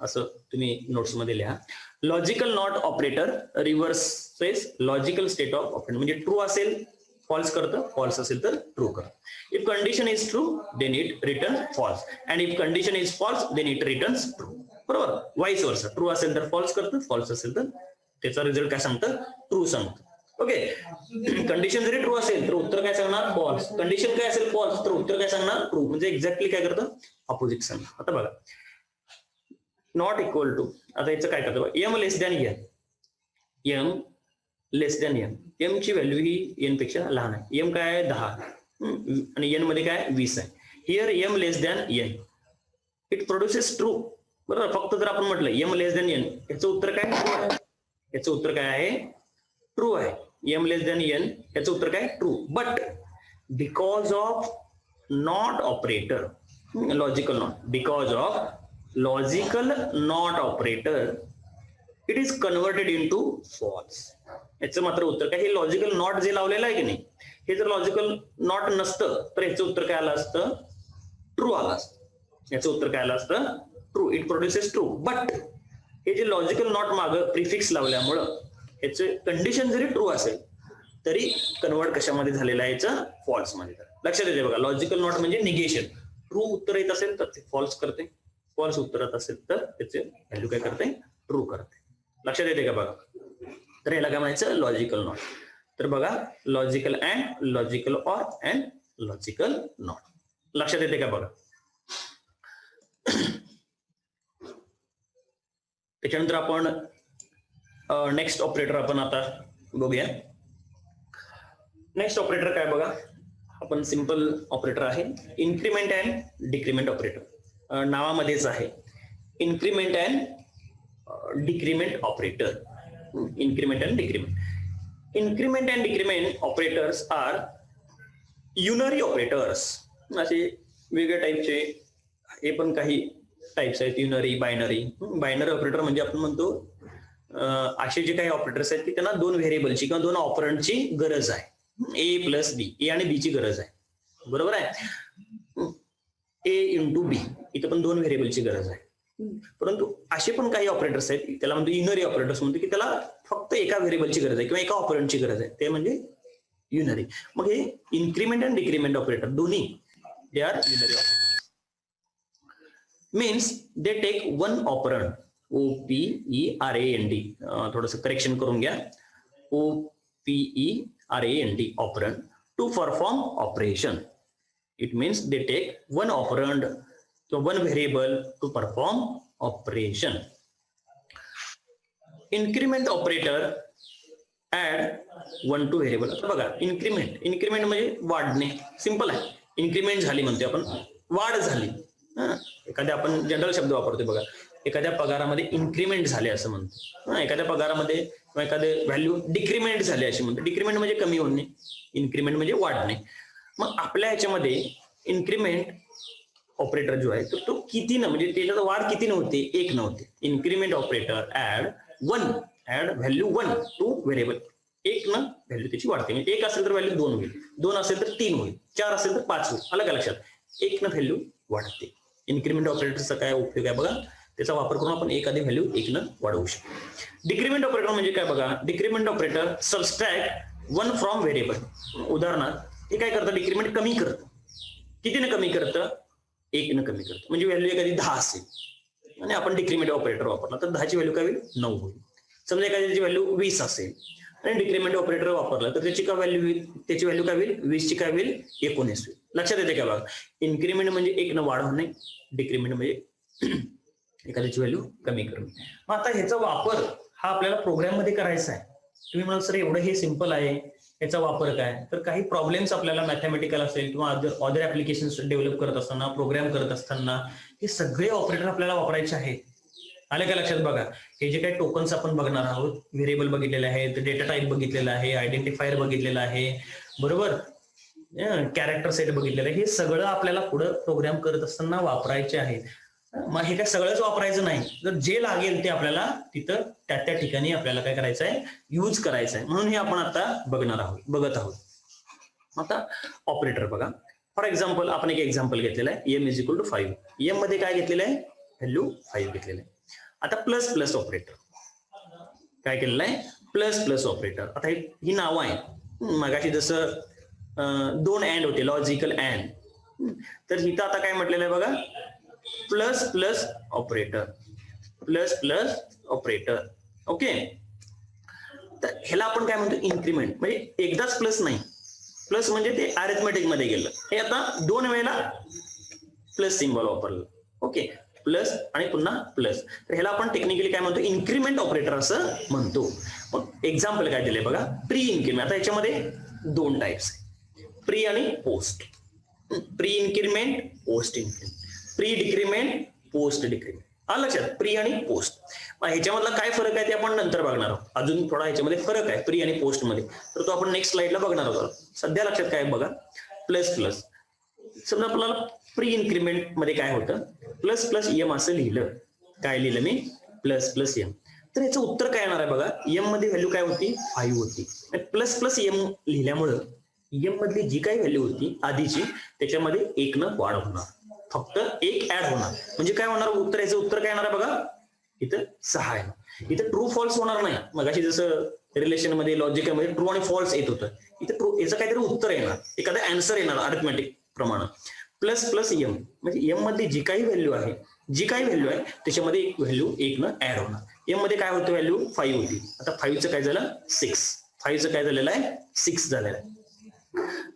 असं तुम्ही नोट्स मध्ये लिहा. Logical not operator reverses logical state of operand. म्हणजे ट्रू असेल फॉल्स करतं, फॉल्स असेल तर ट्रू करतं. If condition is true then it return false, and if condition is false then it returns true. बरोबर. Vice versa. ट्रू असेल तर फॉल्स करतं, फॉल्स असेल तर त्याचा रिझल्ट काय सांगतं? ट्रू सांगतं. ओके. कंडिशन जरी ट्रू असेल तर उत्तर काय सांगणार? फॉल्स. कंडिशन काय असेल? फॉल्स, तर उत्तर काय सांगणार? ट्रू. म्हणजे एक्झॅक्टली काय करतं? ऑपोजिट सांगतं. आता बघा, नॉट इक्वल टू, आता याचं काय करतं? m लेस दॅन n. m लेस दॅन n. m ची व्हॅल्यू ही n पेक्षा लहान आहे. m काय आहे? 10 आणि n मध्ये काय? 20 आहे. Here m less than n it produces true. बरोबर. फक्त जर आपण म्हटलं m लेस दॅन n, याचं उत्तर काय? ट्रू आहे. याचं उत्तर काय आहे? ट्रू आहे. m लेस दॅन n याचं उत्तर काय? True. But because of not operator, logical not, because of logical not operator it is converted in to false. याचं मात्र उत्तर काय? हे लॉजिकल नॉट जे लावलेलं आहे की नाही, हे जर लॉजिकल नॉट नसतं तर याचं उत्तर काय आलं असतं? ट्रू आलं असतं. याचं उत्तर काय आलं असतं? True. It produces true. But हे जे लॉजिकल नॉट मागं प्रिफिक्स लावल्यामुळं याचे कंडिशन जरी ट्रू असेल तरी कन्वर्ट कशामध्ये झालेलं आहे? याचं फॉल्स मध्ये. लक्षात येते बघा, लॉजिकल नॉट म्हणजे निगेशन. ट्रू उत्तर येत असेल तर ते फॉल्स करते, फॉल्स उत्तरात असेल तर त्याचे व्हॅल्यू काय करते? ट्रू करते. लक्षात येते का? बघा, तर याला काय म्हणायचं? Logical not. तर बघा, logical and, logical or and logical not. लक्षात येते का? बघा, त्याच्यानंतर आपण नेक्स्ट ऑपरेटर आपण आता बघूया. नेक्स्ट ऑपरेटर काय बघा, आपण सिंपल ऑपरेटर आहे, इन्क्रीमेंट अँड डिक्रीमेंट ऑपरेटर नावामध्येच आहे. Increment and decrement operator. Increment and decrement. Increment and decrement operators are unary operators. असे वेगळ्या टाईपचे हे पण काही टाइप्स आहेत, युनरी, बायनरी. बायनरी ऑपरेटर म्हणजे आपण म्हणतो असे जे काही ऑपरेटर्स आहेत की त्यांना दोन व्हेरिएबलची किंवा दोन ऑपरंटची गरज आहे. ए प्लस बी, ए आणि बी ची गरज आहे, बरोबर आहे. ए इंटू बी, इथं पण दोन व्हेरिएबलची गरज आहे. परंतु असे पण काही ऑपरेटर्स आहेत, त्याला म्हणतो युनरी ऑपरेटर्स म्हणतो, की त्याला फक्त एका व्हेरिएबलची गरज आहे किंवा एका ऑपरंटची गरज आहे, ते म्हणजे युनरी. मग हे इन्क्रीमेंट अँड डिक्रीमेंट ऑपरेटर दोन्ही they are unary operator. Means they take one operand, OPERAND, थोडस करेक्शन करून घ्या, OPERAND operand to perform operation. It means they take one operand किंवा one variable to perform operation. Increment operator add one to variable. आता बघा, इन्क्रीमेंट म्हणजे वाढणे, सिंपल आहे. इन्क्रीमेंट झाली म्हणते आपण, वाढ झाली. एखाद्या आपण जनरल शब्द वापरतोय बघा, एखाद्या पगारामध्ये इन्क्रीमेंट झाले असं म्हणतो. एखाद्या पगारामध्ये किंवा एखादे व्हॅल्यू डिक्रीमेंट झाले अशी म्हणतो. डिक्रीमेंट म्हणजे कमी होणे, इन्क्रीमेंट म्हणजे वाढणे. मग आपल्या ह्याच्यामध्ये इन्क्रीमेंट ऑपरेटर जो आहे तर तो किती न, म्हणजे त्याच्यात वाढ किती नव्हते, एक नव्हते. Increment operator add value 1 to variable. एक न व्हॅल्यू त्याची वाढते. म्हणजे एक असेल तर व्हॅल्यू 2 होईल, 2 असेल तर 3 होईल, 4 असेल तर 5 होईल. अलग लक्षात, एक न व्हॅल्यू वाढते. इन्क्रीमेंट ऑपरेटरचा काय उपयोग आहे बघा, त्याचा वापर करून आपण एखादी व्हॅल्यू एक न वाढवू शकतो. डिक्रीमेंट ऑपरेटर म्हणजे काय बघा, decrement operator subtract one from variable. उदाहरणार्थ हे काय करतं, डिक्रीमेंट कमी करतं. किती न कमी करतं, एक न कमी करतं. म्हणजे व्हॅल्यू एखादी 10 असेल आणि आपण डिक्रीमेंट ऑपरेटर वापरला तर 10 ची व्हॅल्यू काय होईल, 9 होईल. समजा एखाद्याची व्हॅल्यू 20 असेल आणि डिक्रीमेंट ऑपरेटर वापरला तर त्याची काय व्हॅल्यू होईल, त्याची व्हॅल्यू काय होईल, 20 ची काय होईल, 19 होईल. लक्षात येते का बघा, इन्क्रीमेंट म्हणजे एक न वाढवणे, डिक्रीमेंट म्हणजे एखाद्याची व्हॅल्यू कमी करणे. मग आता ह्याचा वापर हा आपल्याला प्रोग्राम मध्ये करायचा आहे. तुम्ही म्हणाल सर एवढं हे सिंपल आहे, याचा वापर काय, तर काही प्रॉब्लेम्स आपल्याला मॅथमॅटिकल असेल किंवा अदर ऍप्लिकेशन्स डेव्हलप करत असताना, प्रोग्राम करत असताना हे सगळे ऑपरेटर आपल्याला वापरायचे आहेत. आले का लक्षात बघा, हे जे काही टोकन्स आपण बघणार आहोत, व्हेरिएबल बघितलेले आहेत, डेटा टाईप बघितलेला आहे, आयडेंटिफायर बघितलेला आहे, बरोबर, कॅरेक्टर सेट बघितलेलं आहे, हे सगळं आपल्याला पुढे प्रोग्राम करत असताना वापरायचे आहेत. मग हे काय सगळंच वापरायचं नाही, जर जे लागेल ते आपल्याला तिथं त्या ठिकाणी आपल्याला काय करायचं आहे, यूज करायचं आहे. म्हणून हे आपण आता बघत आहोत. आता ऑपरेटर बघा, फॉर एक्झाम्पल आपण एक एक्झाम्पल घेतलेलं आहे, m = 5. m मध्ये काय घेतलेलं आहे, व्हॅल्यू 5 घेतलेलं आहे. आता प्लस प्लस ऑपरेटर काय केलेलं आहे, प्लस प्लस ऑपरेटर. आता ही नावं आहे, मगाशी जसं 2 अँड होते, लॉजिकल अँड, तर इथं आता काय म्हटलेलं आहे बघा, plus plus operator, plus plus operator. Okay, तर ह्याला आपण काय म्हणतो, इन्क्रीमेंट. म्हणजे एकदाच प्लस नाही, प्लस म्हणजे ते अरिथमेटिक मध्ये गेलं. हे आता 2 वेळेला प्लस सिम्बॉल वापरलं. ओके, प्लस आणि पुन्हा प्लस. तर ह्याला आपण टेक्निकली काय म्हणतो, इन्क्रीमेंट ऑपरेटर असं म्हणतो. मग एक्झाम्पल काय दिले बघा, प्री इन्क्रीमेंट. आता याच्यामध्ये 2 टाइप्स आहे, प्री आणि post. Pre increment, post increment. Pre decrement, post decrement. लक्षात, प्री आणि पोस्ट. मग ह्याच्यामधला काय फरक आहे ते आपण नंतर बघणार आहोत. अजून थोडा ह्याच्यामध्ये फरक आहे प्री आणि पोस्ट मध्ये, तर तो आपण नेक्स्ट स्लाइडला बघणार आहोत. सध्या लक्षात काय बघा, प्लस प्लस. समजा आपल्याला प्री इन्क्रीमेंट मध्ये काय होतं, प्लस प्लस एम असं लिहिलं. काय लिहिलं मी, प्लस प्लस एम. तर याचं उत्तर काय येणार आहे बघा, एम मध्ये व्हॅल्यू काय होती, 5 होती. प्लस प्लस एम लिहिल्यामुळं एम मधली जी काही व्हॅल्यू होती आधीची, त्याच्यामध्ये 1 न वाढ होणार, फक्त 1 ऍड होणार. म्हणजे काय होणार उत्तर, याचं उत्तर काय येणार आहे बघा, इथं 6 आहे. इथं ट्रू फॉल्स होणार नाही. मगाशी जसं रिलेशन मध्ये, लॉजिकल मध्ये ट्रू आणि फॉल्स येत होतं, इथं ट्रू, याचं काहीतरी उत्तर येणार, एखादा आन्सर येणार अरिथमेटिक प्रमाणे. प्लस प्लस एम म्हणजे एम मध्ये जी काही व्हॅल्यू आहे, त्याच्यामध्ये एक व्हॅल्यू 1 न ऍड होणार. एम मध्ये काय होतं, व्हॅल्यू 5 होती. आता 5चं काय झालं, 6. 5चं काय झालेलं आहे, 6 झालेलं आहे.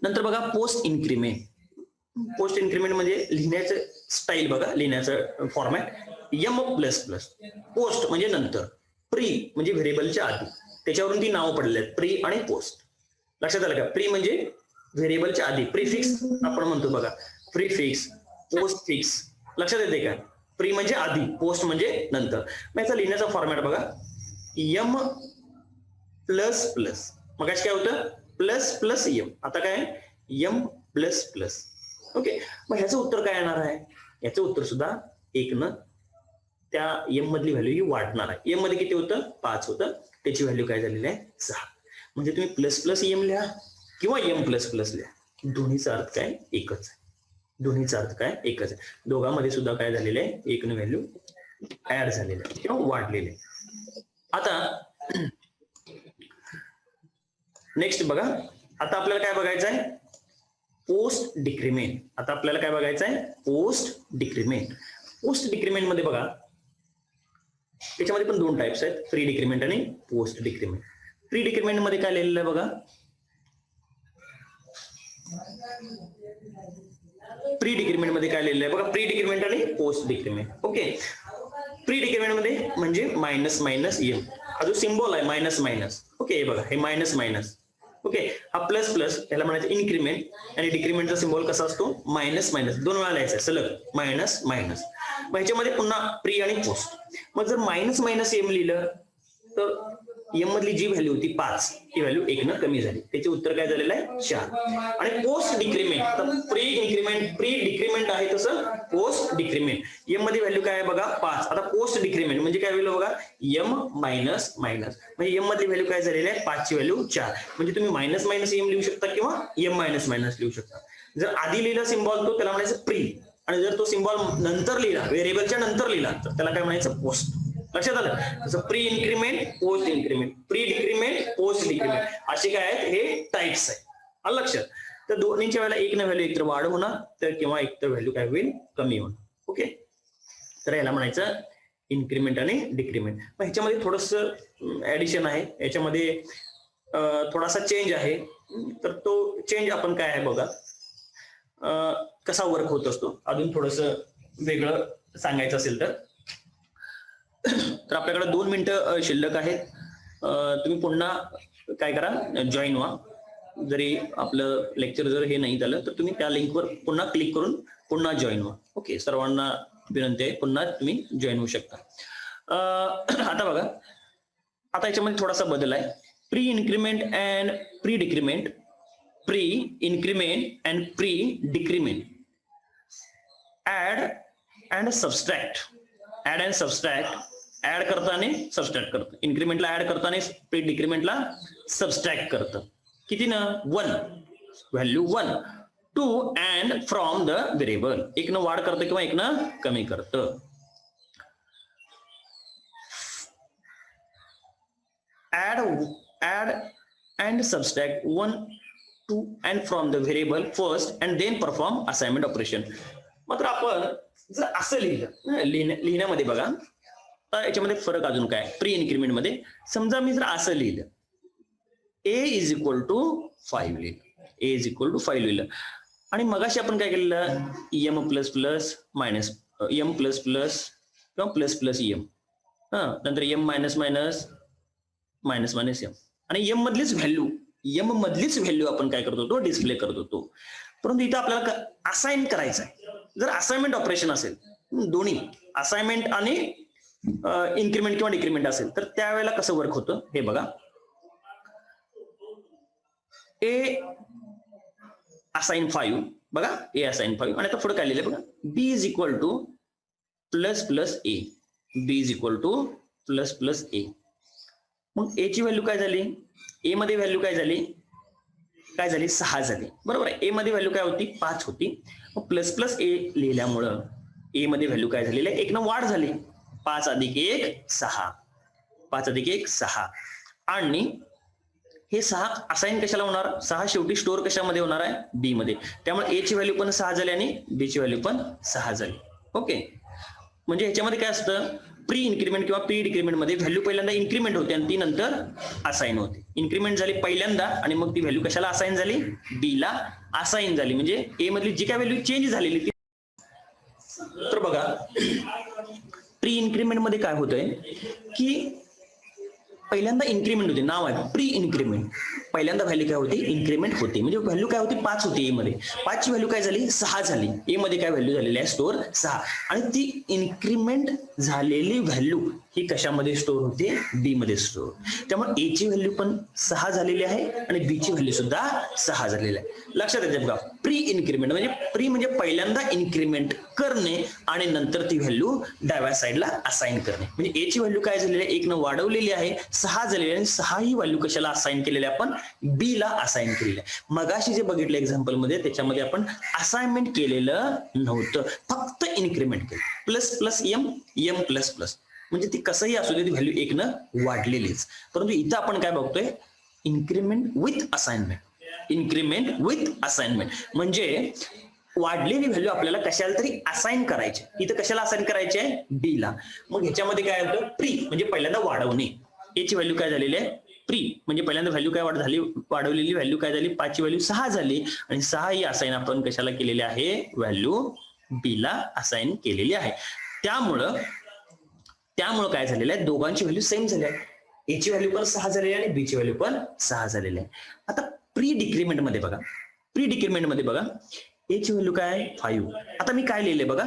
नंतर बघा पोस्ट इन्क्रीमेंट. पोस्ट इन्क्रीमेंट म्हणजे लिहिण्याचं स्टाईल बघा, लिहिण्याचं format, M plus plus. Post म्हणजे नंतर, प्री म्हणजे व्हेरिएबलच्या आधी, त्याच्यावरून ती नावं पडलेली आहेत, प्री आणि पोस्ट. लक्षात आलं का, प्री म्हणजे व्हेरिएबलच्या आधी प्रीफिक्स आपण म्हणतो बघा, प्रीफिक्स, पोस्ट फिक्स, लक्षात येते का? प्री म्हणजे आधी, पोस्ट म्हणजे नंतर. मग याचा लिहिण्याचा फॉर्मॅट बघा, एम प्लस प्लस, मग काय होतं प्लस प्लस एम, आता काय एम प्लस प्लस. ओके, मग ह्याचं उत्तर काय येणार आहे? याचं उत्तर सुद्धा 1 न त्या एम मधली व्हॅल्यू ही वाढणार आहे. एम मध्ये किती होतं? 5 होतं, त्याची व्हॅल्यू काय झालेली आहे? 6. म्हणजे तुम्ही प्लस प्लस एम लिहा किंवा एम प्लस प्लस लिहा, दोन्हीचा अर्थ काय एकच आहे. दोन्हीचा अर्थ काय एकच आहे. दोघांमध्ये सुद्धा काय झालेलं आहे? 1 न व्हॅल्यू ऍड झालेली आहे किंवा वाढलेली आहे. आता नेक्स्ट बघा, आता आपल्याला काय बघायचं आहे? Post decrement. आता आपल्याला काय बघायचं आहे? Post decrement. पोस्ट डिक्रीमेंट मध्ये बघा, त्याच्यामध्ये पण 2 टाइप्स आहेत, प्री डिक्रीमेंट आणि पोस्ट डिक्रीमेंट. प्री डिक्रीमेंट मध्ये काय लिहिलेलं आहे बघा, प्री डिक्रीमेंट मध्ये काय लिहिलेलं आहे बघा, प्री डिक्रीमेंट आणि post decrement. Okay, pre decrement मध्ये म्हणजे मायनस मायनस एम, हा जो सिम्बॉल आहे मायनस मायनस. ओके, हे बघा, हे मायनस मायनस. ओके, हा प्लस प्लस याला म्हणायचं इन्क्रीमेंट, आणि डिक्रीमेंटचा सिम्बॉल कसा असतो? मायनस मायनस, 2 वेळा लिहायचं सलग, मायनस मायनस. मग ह्याच्यामध्ये पुन्हा प्री आणि पोस्ट. मग जर मायनस मायनस एम लिहिलं तर एम मधली जी व्हॅल्यू होती 5, ती व्हॅल्यू 1 न कमी झाली, त्याचे उत्तर काय झालेलं आहे? 4. आणि पोस्ट डिक्रीमेंट, तर प्री इन्क्रीमेंट, प्री डिक्रीमेंट आहे तसं पोस्ट डिक्रीमेंट. एम मध्ये व्हॅल्यू काय आहे बघा? 5. आता पोस्ट डिक्रीमेंट म्हणजे काय होईल बघा? एम मायनस मायनस, म्हणजे एम मधली व्हॅल्यू काय झालेली आहे? 5 ची व्हॅल्यू 4. म्हणजे तुम्ही मायनस मायनस एम लिहू शकता किंवा एम मायनस मायनस लिहू शकता. जर आधी लिहिला सिम्बॉल तो त्याला म्हणायचं प्री, आणि जर तो सिम्बॉल नंतर लिहिला, व्हेरिएबलच्या नंतर लिहिला, तर त्याला काय म्हणायचं? पोस्ट. लक्षात आलं? जसं pre increment, post increment, pre decrement, post decrement, असे काय आहेत? हे टाइप्स आहेत. आलं लक्षात? तर दोन्हीच्या वेळेला 1 न व्हॅल्यू एकतर वाढ होणार तर किंवा एकतर व्हॅल्यू काय होईल? कमी होणार. ओके, तर याला म्हणायचं इन्क्रीमेंट आणि डिक्रीमेंट. मग ह्याच्यामध्ये थोडस ऍडिशन आहे, याच्यामध्ये थोडासा चेंज आहे. तर तो चेंज आपण काय आहे बघा, कसा वर्क होत असतो, अजून थोडस वेगळं सांगायचं असेल तर. तर आपल्याकडे 2 मिनिटं शिल्लक आहेत. तुम्ही पुन्हा काय करा, जॉईन व्हा. जरी आपलं लेक्चर जर हे नाही झालं तर तुम्ही त्या लिंकवर पुन्हा क्लिक करून पुन्हा जॉईन व्हा. ओके, सर्वांना विनंती आहे, पुन्हा तुम्ही जॉईन होऊ शकता. आता बघा, आता याच्यामध्ये थोडासा बदल आहे. Pre increment and pre decrement, pre increment and pre decrement, add and subtract, add and subtract, add करताना सबस्ट्रॅक्ट करतं, इन्क्रीमेंटला ऍड करताना प्री डिक्रीमेंटला सबस्ट्रॅक्ट करतं. किती ना? 1, value 1 to and from the variable, 1 न वाढ करतं किंवा 1 न कमी करतं. Add and subtract 1 to and from the variable first and then perform assignment operation. मात्र आपण जर असं लिहिण्यामध्ये बघा, तर याच्यामध्ये फरक अजून काय? प्री इन्क्रीमेंट मध्ये समजा मी जर असं लिहिलं, a इज इक्वल टू 5 लिहिलं, a इज इक्वल टू 5 लिहिलं, आणि मगाशी आपण काय केलेलं? M plus plus minus M plus plus किंवा प्लस प्लस एम, नंतर M minus minus minus minus M, आणि एम मधलीच व्हॅल्यू आपण काय करत होतो? डिस्प्ले करत होतो. परंतु इथं आपल्याला असाइन करायचं आहे. जर असाइनमेंट ऑपरेशन असेल, दोन्ही असाइनमेंट आणि इन्क्रीमेंट किंवा डिक्रीमेंट असेल, तर त्यावेळेला कसं वर्क होतं हे बघा. ए असाइन 5 बघा, ए असाइन 5, आणि आता पुढे काय लिहिलं बघा, B is equal to plus plus A, B is equal to plus plus A. मग ए ची व्हॅल्यू काय झाली? ए मध्ये व्हॅल्यू काय झाली? 6 झाली, बरोबर आहे. ए मध्ये व्हॅल्यू काय होती? 5 होती. मग प्लस प्लस ए लिहिल्यामुळं ए मध्ये व्हॅल्यू काय झालेली आहे? 1 न वाढ झाली. 5 अधिक 1 6, 5 अधिक 1 6, आणि हे 6 असाइन कशाला होणार? 6 शेवटी स्टोअर कशामध्ये होणार आहे? बी मध्ये. त्यामुळे ए ची व्हॅल्यू पण 6 झाली आणि बी ची व्हॅल्यू पण 6 झाली. ओके, म्हणजे ह्याच्यामध्ये काय असतं? प्री इन्क्रीमेंट किंवा प्री डिक्रीमेंट मध्ये व्हॅल्यू पहिल्यांदा इन्क्रीमेंट होते आणि ती नंतर असाइन होते. इन्क्रीमेंट झाली पहिल्यांदा आणि मग ती व्हॅल्यू कशाला असाइन झाली? बी ला असाइन झाली. म्हणजे ए मधली जी काय व्हॅल्यू चेंज झालेली ती. तर बघा, प्री इन्क्रीमेंट मध्ये काय होतंय की पहिल्यांदा इन्क्रीमेंट होते, नाव आहे प्री इन्क्रीमेंट. पहिल्यांदा व्हॅल्यू काय होती, इन्क्रीमेंट होते. म्हणजे व्हॅल्यू काय होती, 5 होती ए मध्ये. 5 ची व्हॅल्यू काय झाली, 6 झाली. ए मध्ये काय व्हॅल्यू झालेली आहे, स्टोअर 6. आणि ती इन्क्रीमेंट झालेली व्हॅल्यू ही कशामध्ये स्टोअर होते, बी मध्ये स्टोअर. त्यामुळे ए ची व्हॅल्यू पण 6 झालेली आहे आणि बी ची व्हॅल्यू सुद्धा 6 झालेली आहे. लक्षात येते बघा, प्री इन्क्रीमेंट म्हणजे पहिल्यांदा इन्क्रीमेंट करणे आणि नंतर ती व्हॅल्यू डाव्या साईडला असाइन करणे. म्हणजे ए ची व्हॅल्यू काय झालेली आहे, 1 न वाढवलेली आहे, 6 झालेली आहे. आणि 6 ही व्हॅल्यू कशाला असाइन केलेली आहे, आपण बी ला असाइन केलेली आहे. मगाशी जे बघितलं एक्झाम्पल मध्ये त्याच्यामध्ये आपण असाइनमेंट केलेलं नव्हतं, फक्त इन्क्रीमेंट केलं. Plus plus M, M plus plus, म्हणजे ती कसंही असू दे ती व्हॅल्यू 1 न वाढलेलीच. परंतु इथं आपण काय बघतोय, increment with assignment. Increment with assignment म्हणजे वाढलेली व्हॅल्यू आपल्याला कशाला तरी असाइन करायची. इथं कशाला असाइन करायची आहे, बी ला. मग ह्याच्यामध्ये काय होतं, प्री म्हणजे पहिल्यांदा वाढवणे. ए ची व्हॅल्यू काय झालेली आहे, प्री म्हणजे पहिल्यांदा व्हॅल्यू काय वाढवलेली व्हॅल्यू काय झाली, 5 ची व्हॅल्यू 6 झाली. आणि 6 ही असाइन आपण कशाला केलेली आहे, व्हॅल्यू बी ला असाइन केलेली आहे. त्यामुळं काय झालेलं आहे, दोघांची व्हॅल्यू सेम झाली आहे. ए ची व्हॅल्यू पण 6 झालेली आहे आणि बी ची व्हॅल्यू पण 6 झालेली आहे. आता प्री डिक्रीमेंट मध्ये बघा, ए ची व्हॅल्यू काय 5. आता मी काय लिहिले बघा,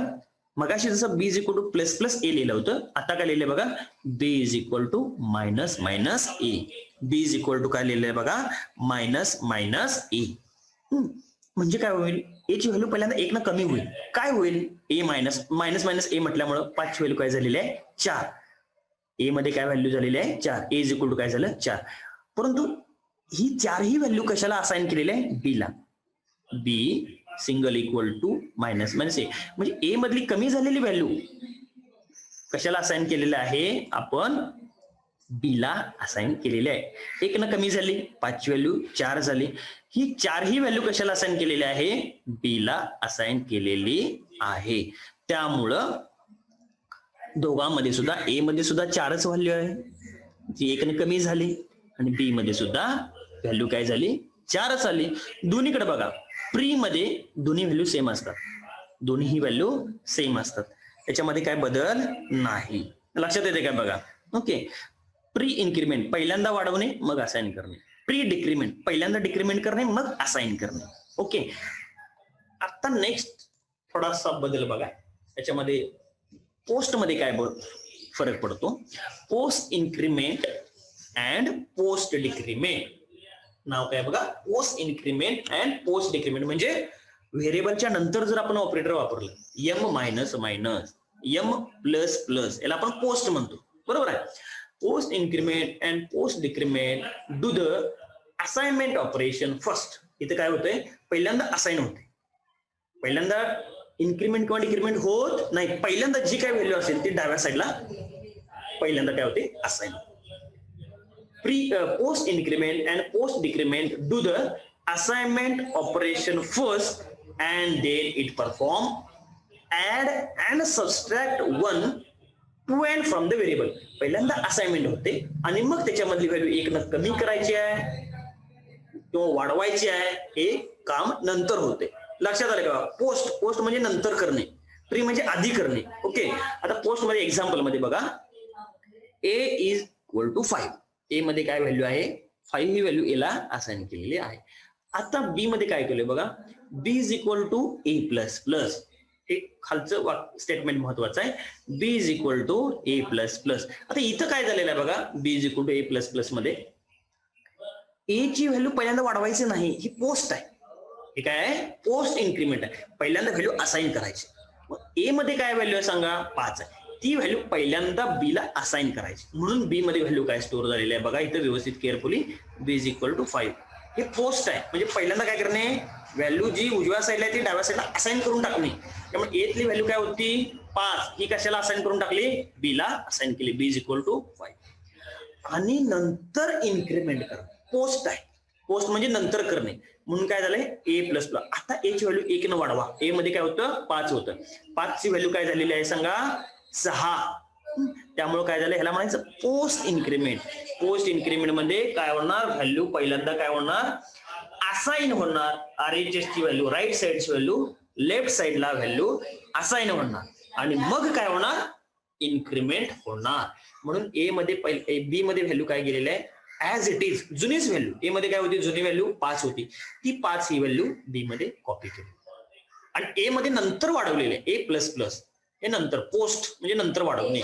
मगाशी जसं B is equal to plus plus A लिहिलं होतं, आता काय लिहिलंय बघा, B is equal to minus minus A. B is equal to काय लिहिलंय बघा, मायनस मायनस ए. म्हणजे काय होईल, ए ची व्हॅल्यू पहिल्यांदा 1 न कमी होईल. काय होईल, ए मायनस मायनस ए म्हटल्यामुळे 5 ची व्हॅल्यू काय झालेली आहे, 4. ए मध्ये काय व्हॅल्यू झालेली आहे, 4. ए इज इक्वल टू काय झालं, 4. परंतु ही 4 ही व्हॅल्यू कशाला असाइन केलेली आहे, बी ला. B single equal to minus minus A म्हणजे ए मधली कमी झालेली व्हॅल्यू कशाला असाइन केलेलं आहे, आपण बी ला असाइन केलेली आहे. 1 न कमी झाली, 5 ची व्हॅल्यू 4 झाली. ही 4 ही व्हॅल्यू कशाला असाइन केलेली आहे, बी ला असाइन केलेली आहे. त्यामुळं दोघांमध्ये सुद्धा, ए मध्ये सुद्धा 4च व्हॅल्यू आहे, ती 1 न कमी झाली. आणि बी मध्ये सुद्धा व्हॅल्यू काय झाली, 4च आली. दोन्हीकडे बघा, प्री मध्ये दोन्ही व्हॅल्यू सेम असतात, दोन्ही व्हॅल्यू सेम असतात, त्याच्यामध्ये काय बदल नाही. लक्षात येते काय बघा. ओके, प्री इन्क्रीमेंट पहिल्यांदा वाढवणे मग असाइन करणे, प्री डिक्रीमेंट पहिल्यांदा डिक्रीमेंट करणे मग असाइन करणे. ओके, आता नेक्स्ट थोडासा बदल बघा, त्याच्यामध्ये पोस्ट मध्ये काय फरक पडतो. Post increment and post decrement. नाव काय बघा, post increment and post decrement. म्हणजे व्हेरिएबलच्या नंतर जर आपण ऑपरेटर वापरलं, M minus minus, M plus plus, याला आपण पोस्ट म्हणतो, बरोबर आहे. Post increment and post decrement do the assignment operation first. इथे काय होतंय, पहिल्यांदा असाइन होते, पहिल्यांदा इन्क्रीमेंट किंवा डिक्रीमेंट होत नाही. पहिल्यांदा जी काय व्हॅल्यू असेल ती डाव्या साईडला पहिल्यांदा काय होते, assign. Post increment and post decrement do the assignment operation first and then it perform add and subtract one to and from the variable. पहिल्यांदा असाइनमेंट होते आणि मग त्याच्यामधली व्हॅल्यू 1 न कमी करायची आहे किंवा वाढवायची आहे, हे काम नंतर होते. लक्षात आलं का. पोस्ट म्हणजे नंतर करणे, प्री म्हणजे आधी करणे. ओके, आता पोस्ट मध्ये एक्झाम्पल मध्ये बघा, ए इज इक्वल टू 5. ए मध्ये काय व्हॅल्यू आहे, 5 ही व्हॅल्यू ए ला असाइन केलेली आहे. आता बी मध्ये काय केलंय बघा, B is equal to A plus plus. हे खालचं स्टेटमेंट महत्वाचं आहे, B is equal to A plus plus. आता इथं काय झालेलं आहे बघा, B is equal to A plus plus मध्ये ए ची व्हॅल्यू पहिल्यांदा वाढवायची नाही, ही पोस्ट आहे. हे काय आहे, पोस्ट इन्क्रीमेंट आहे, पहिल्यांदा व्हॅल्यू असाइन करायची. मग ए मध्ये काय व्हॅल्यू आहे सांगा, 5 आहे, ती व्हॅल्यू पहिल्यांदा बी ला असाइन करायची. म्हणून बी मध्ये व्हॅल्यू काय स्टोअर झालेली आहे बघा इथं व्यवस्थित carefully, B is equal to 5. हे पोस्ट आहे, म्हणजे पहिल्यांदा काय करणे, व्हॅल्यू जी उजव्या साईडला ती डाव्या साईडला असाइन करून टाकणे. त्यामुळे एतली व्हॅल्यू काय होती 5, ही कशाला असाइन करून टाकली, बी ला असाइन केली, बी इज इक्वल टू 5. आणि नंतर इन्क्रीमेंट करणे, पोस्ट आहे, पोस्ट म्हणजे नंतर करणे. म्हणून काय झालंय, ए प्लस प्लस. आता ए ची व्हॅल्यू 1 न वाढवा, ए मध्ये काय होतं 5 होतं, 5 ची व्हॅल्यू काय झालेली आहे सांगा 6. त्यामुळे काय झालं, ह्याला म्हणायचं पोस्ट इन्क्रीमेंट. पोस्ट इन्क्रीमेंट मध्ये काय होणार, व्हॅल्यू पहिल्यांदा काय होणार, असाइन होणार. RHS ची व्हॅल्यू राईट साइडची व्हॅल्यू लेफ्ट साइडला व्हॅल्यू असाइन होणार आणि मग काय होणार, इन्क्रीमेंट होणार. म्हणून ए मध्ये बी मध्ये व्हॅल्यू काय गेलेली आहे ऍज इट इज जुनीच व्हॅल्यू, ए मध्ये काय होती, जुनी व्हॅल्यू 5 होती, ती 5 ही व्हॅल्यू बी मध्ये कॉपी केली आणि ए मध्ये नंतर वाढवलेले ए प्लस प्लस हे नंतर पोस्ट म्हणजे नंतर वाढवणे.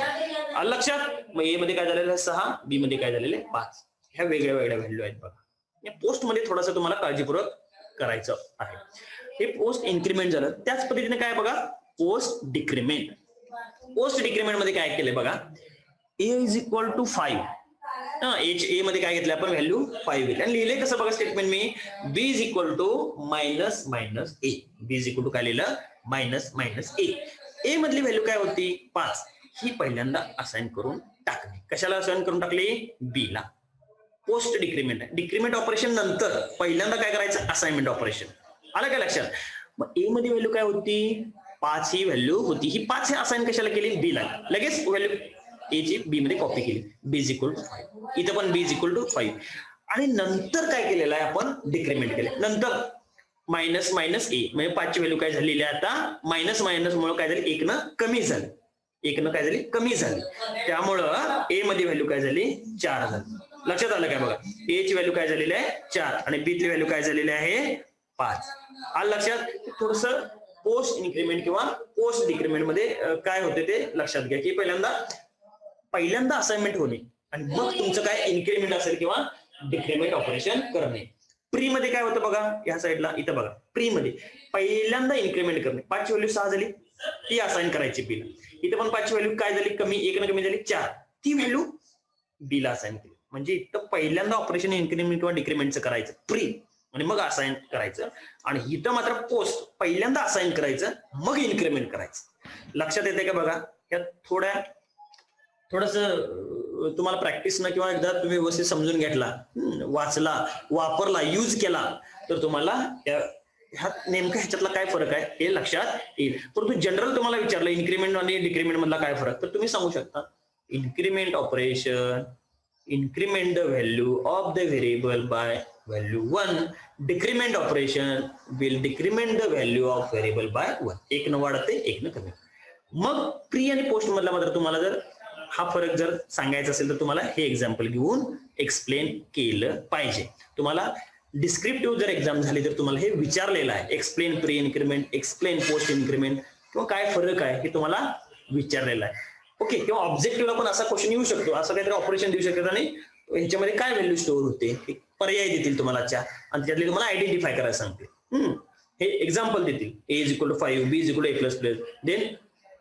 लक्षात, मग ए मध्ये काय झालेलं आहे 6, बी मध्ये काय झालेलं आहे 5. ह्या वेगळ्या वेगळ्या व्हॅल्यू आहेत बघा. या पोस्ट मध्ये थोडंसं तुम्हाला काळजीपूर्वक करायचं आहे. हे पोस्ट इन्क्रीमेंट झालं. त्याच पद्धतीने काय बघा, पोस्ट डिक्रीमेंट. पोस्ट डिक्रीमेंट मध्ये काय केलंय बघा, ए इज इक्वल टू 5. ए मध्ये काय घेतलं आपण, व्हॅल्यू 5 घेतली आणि लिहिले कसं बघा स्टेटमेंट मी, B is equal to minus minus A. B is equal to काय लिहिलं, मायनस मायनस ए. ए मधली व्हॅल्यू काय होती 5, ही पहिल्यांदा असाइन करून टाकणे. कशाला असाइन करून टाकली, बी ला. पोस्ट डिक्रीमेंट आहे. डिक्रीमेंट ऑपरेशन नंतर पहिल्यांदा काय करायचं, असाइनमेंट ऑपरेशन. आलं काय लक्षात. मग ए मध्ये व्हॅल्यू काय होती 5 ही व्हॅल्यू होती, ही 5 हे असाइन कशाला केली, बी ला. लगेच व्हॅल्यू ए ची बी मध्ये कॉपी केली, बी इज इक्वल टू 5. इथं पण बी इज इक्वल टू 5 आणि नंतर काय केलेलं आहे आपण, डिक्रीमेंट केले. नंतर मायनस मायनस ए म्हणजे 5 ची व्हॅल्यू काय झालेली आहे आता, मायनस मायनस मुळे काय झाली, 1 न कमी झाली, 1 न काय झाली, कमी झाली. त्यामुळं ए मध्ये व्हॅल्यू काय झाली 4 झाली. लक्षात आलं काय बघा, ए ची व्हॅल्यू काय झालेली आहे 4 आणि बी ची व्हॅल्यू काय झालेली आहे 5. आलं लक्षात. थोडस पोस्ट इन्क्रीमेंट किंवा पोस्ट डिक्रीमेंट मध्ये काय होते ते लक्षात घ्या, की पहिल्यांदा असाइनमेंट होणे आणि मग तुमचं काय इन्क्रीमेंट असेल किंवा डिक्रीमेंट ऑपरेशन करणे. प्री मध्ये काय होतं बघा, या साईडला इथं बघा, प्री मध्ये पहिल्यांदा इन्क्रीमेंट करणे. 5 ची व्हॅल्यू 6 झाली, ती असाइन करायची बी ला. इथं पण 5 ची व्हॅल्यू काय झाली, कमी, 1 न कमी झाली 4, ती व्हॅल्यू बी ला असाइन केली. म्हणजे इथं पहिल्यांदा ऑपरेशन इन्क्रीमेंट किंवा डिक्रीमेंटचं करायचं प्री आणि मग असाइन करायचं, आणि इथं मात्र पोस्ट पहिल्यांदा असाइन करायचं मग इन्क्रीमेंट करायचं. लक्षात येते का बघा. यात थोडस तुम्हाला प्रॅक्टिस न किंवा एकदा तुम्ही व्यवस्थित समजून घेतला, वाचला, वापरला, यूज केला तर तुम्हाला ह्यात नेमकं ह्याच्यातला काय फरक आहे हे लक्षात येईल. परंतु जनरल तुम्हाला विचारलं इन्क्रीमेंट आणि डिक्रीमेंट मधला काय फरक, तर तुम्ही सांगू शकता increment operation increment the value of the variable by value 1. decrement operation will decrement the value of variable by 1. एक न वाढते, एक न कमी. मग प्री आणि पोस्ट मधला मात्र तुम्हाला जर हा फरक जर सांगायचा असेल तर तुम्हाला हे एक्झाम्पल घेऊन एक्सप्लेन केलं पाहिजे. तुम्हाला डिस्क्रिप्टिव्ह जर एक्झाम झाली तर तुम्हाला हे विचारलेलं आहे, explain pre increment, explain post increment किंवा काय फरक आहे हे तुम्हाला विचारलेलं आहे. ओके, किंवा ऑब्जेक्टिव्हला पण असा क्वेश्चन येऊ शकतो, असं काहीतरी ऑपरेशन देऊ शकतात आणि ह्याच्यामध्ये काय व्हॅल्यू स्टोअर होते, पर्याय देतील तुम्हाला आणि त्यातले तुम्हाला आयडेंटिफाय करायला सांगतील. हे एक्झाम्पल देतील, A is equal to 5, B is equal to A plus plus, then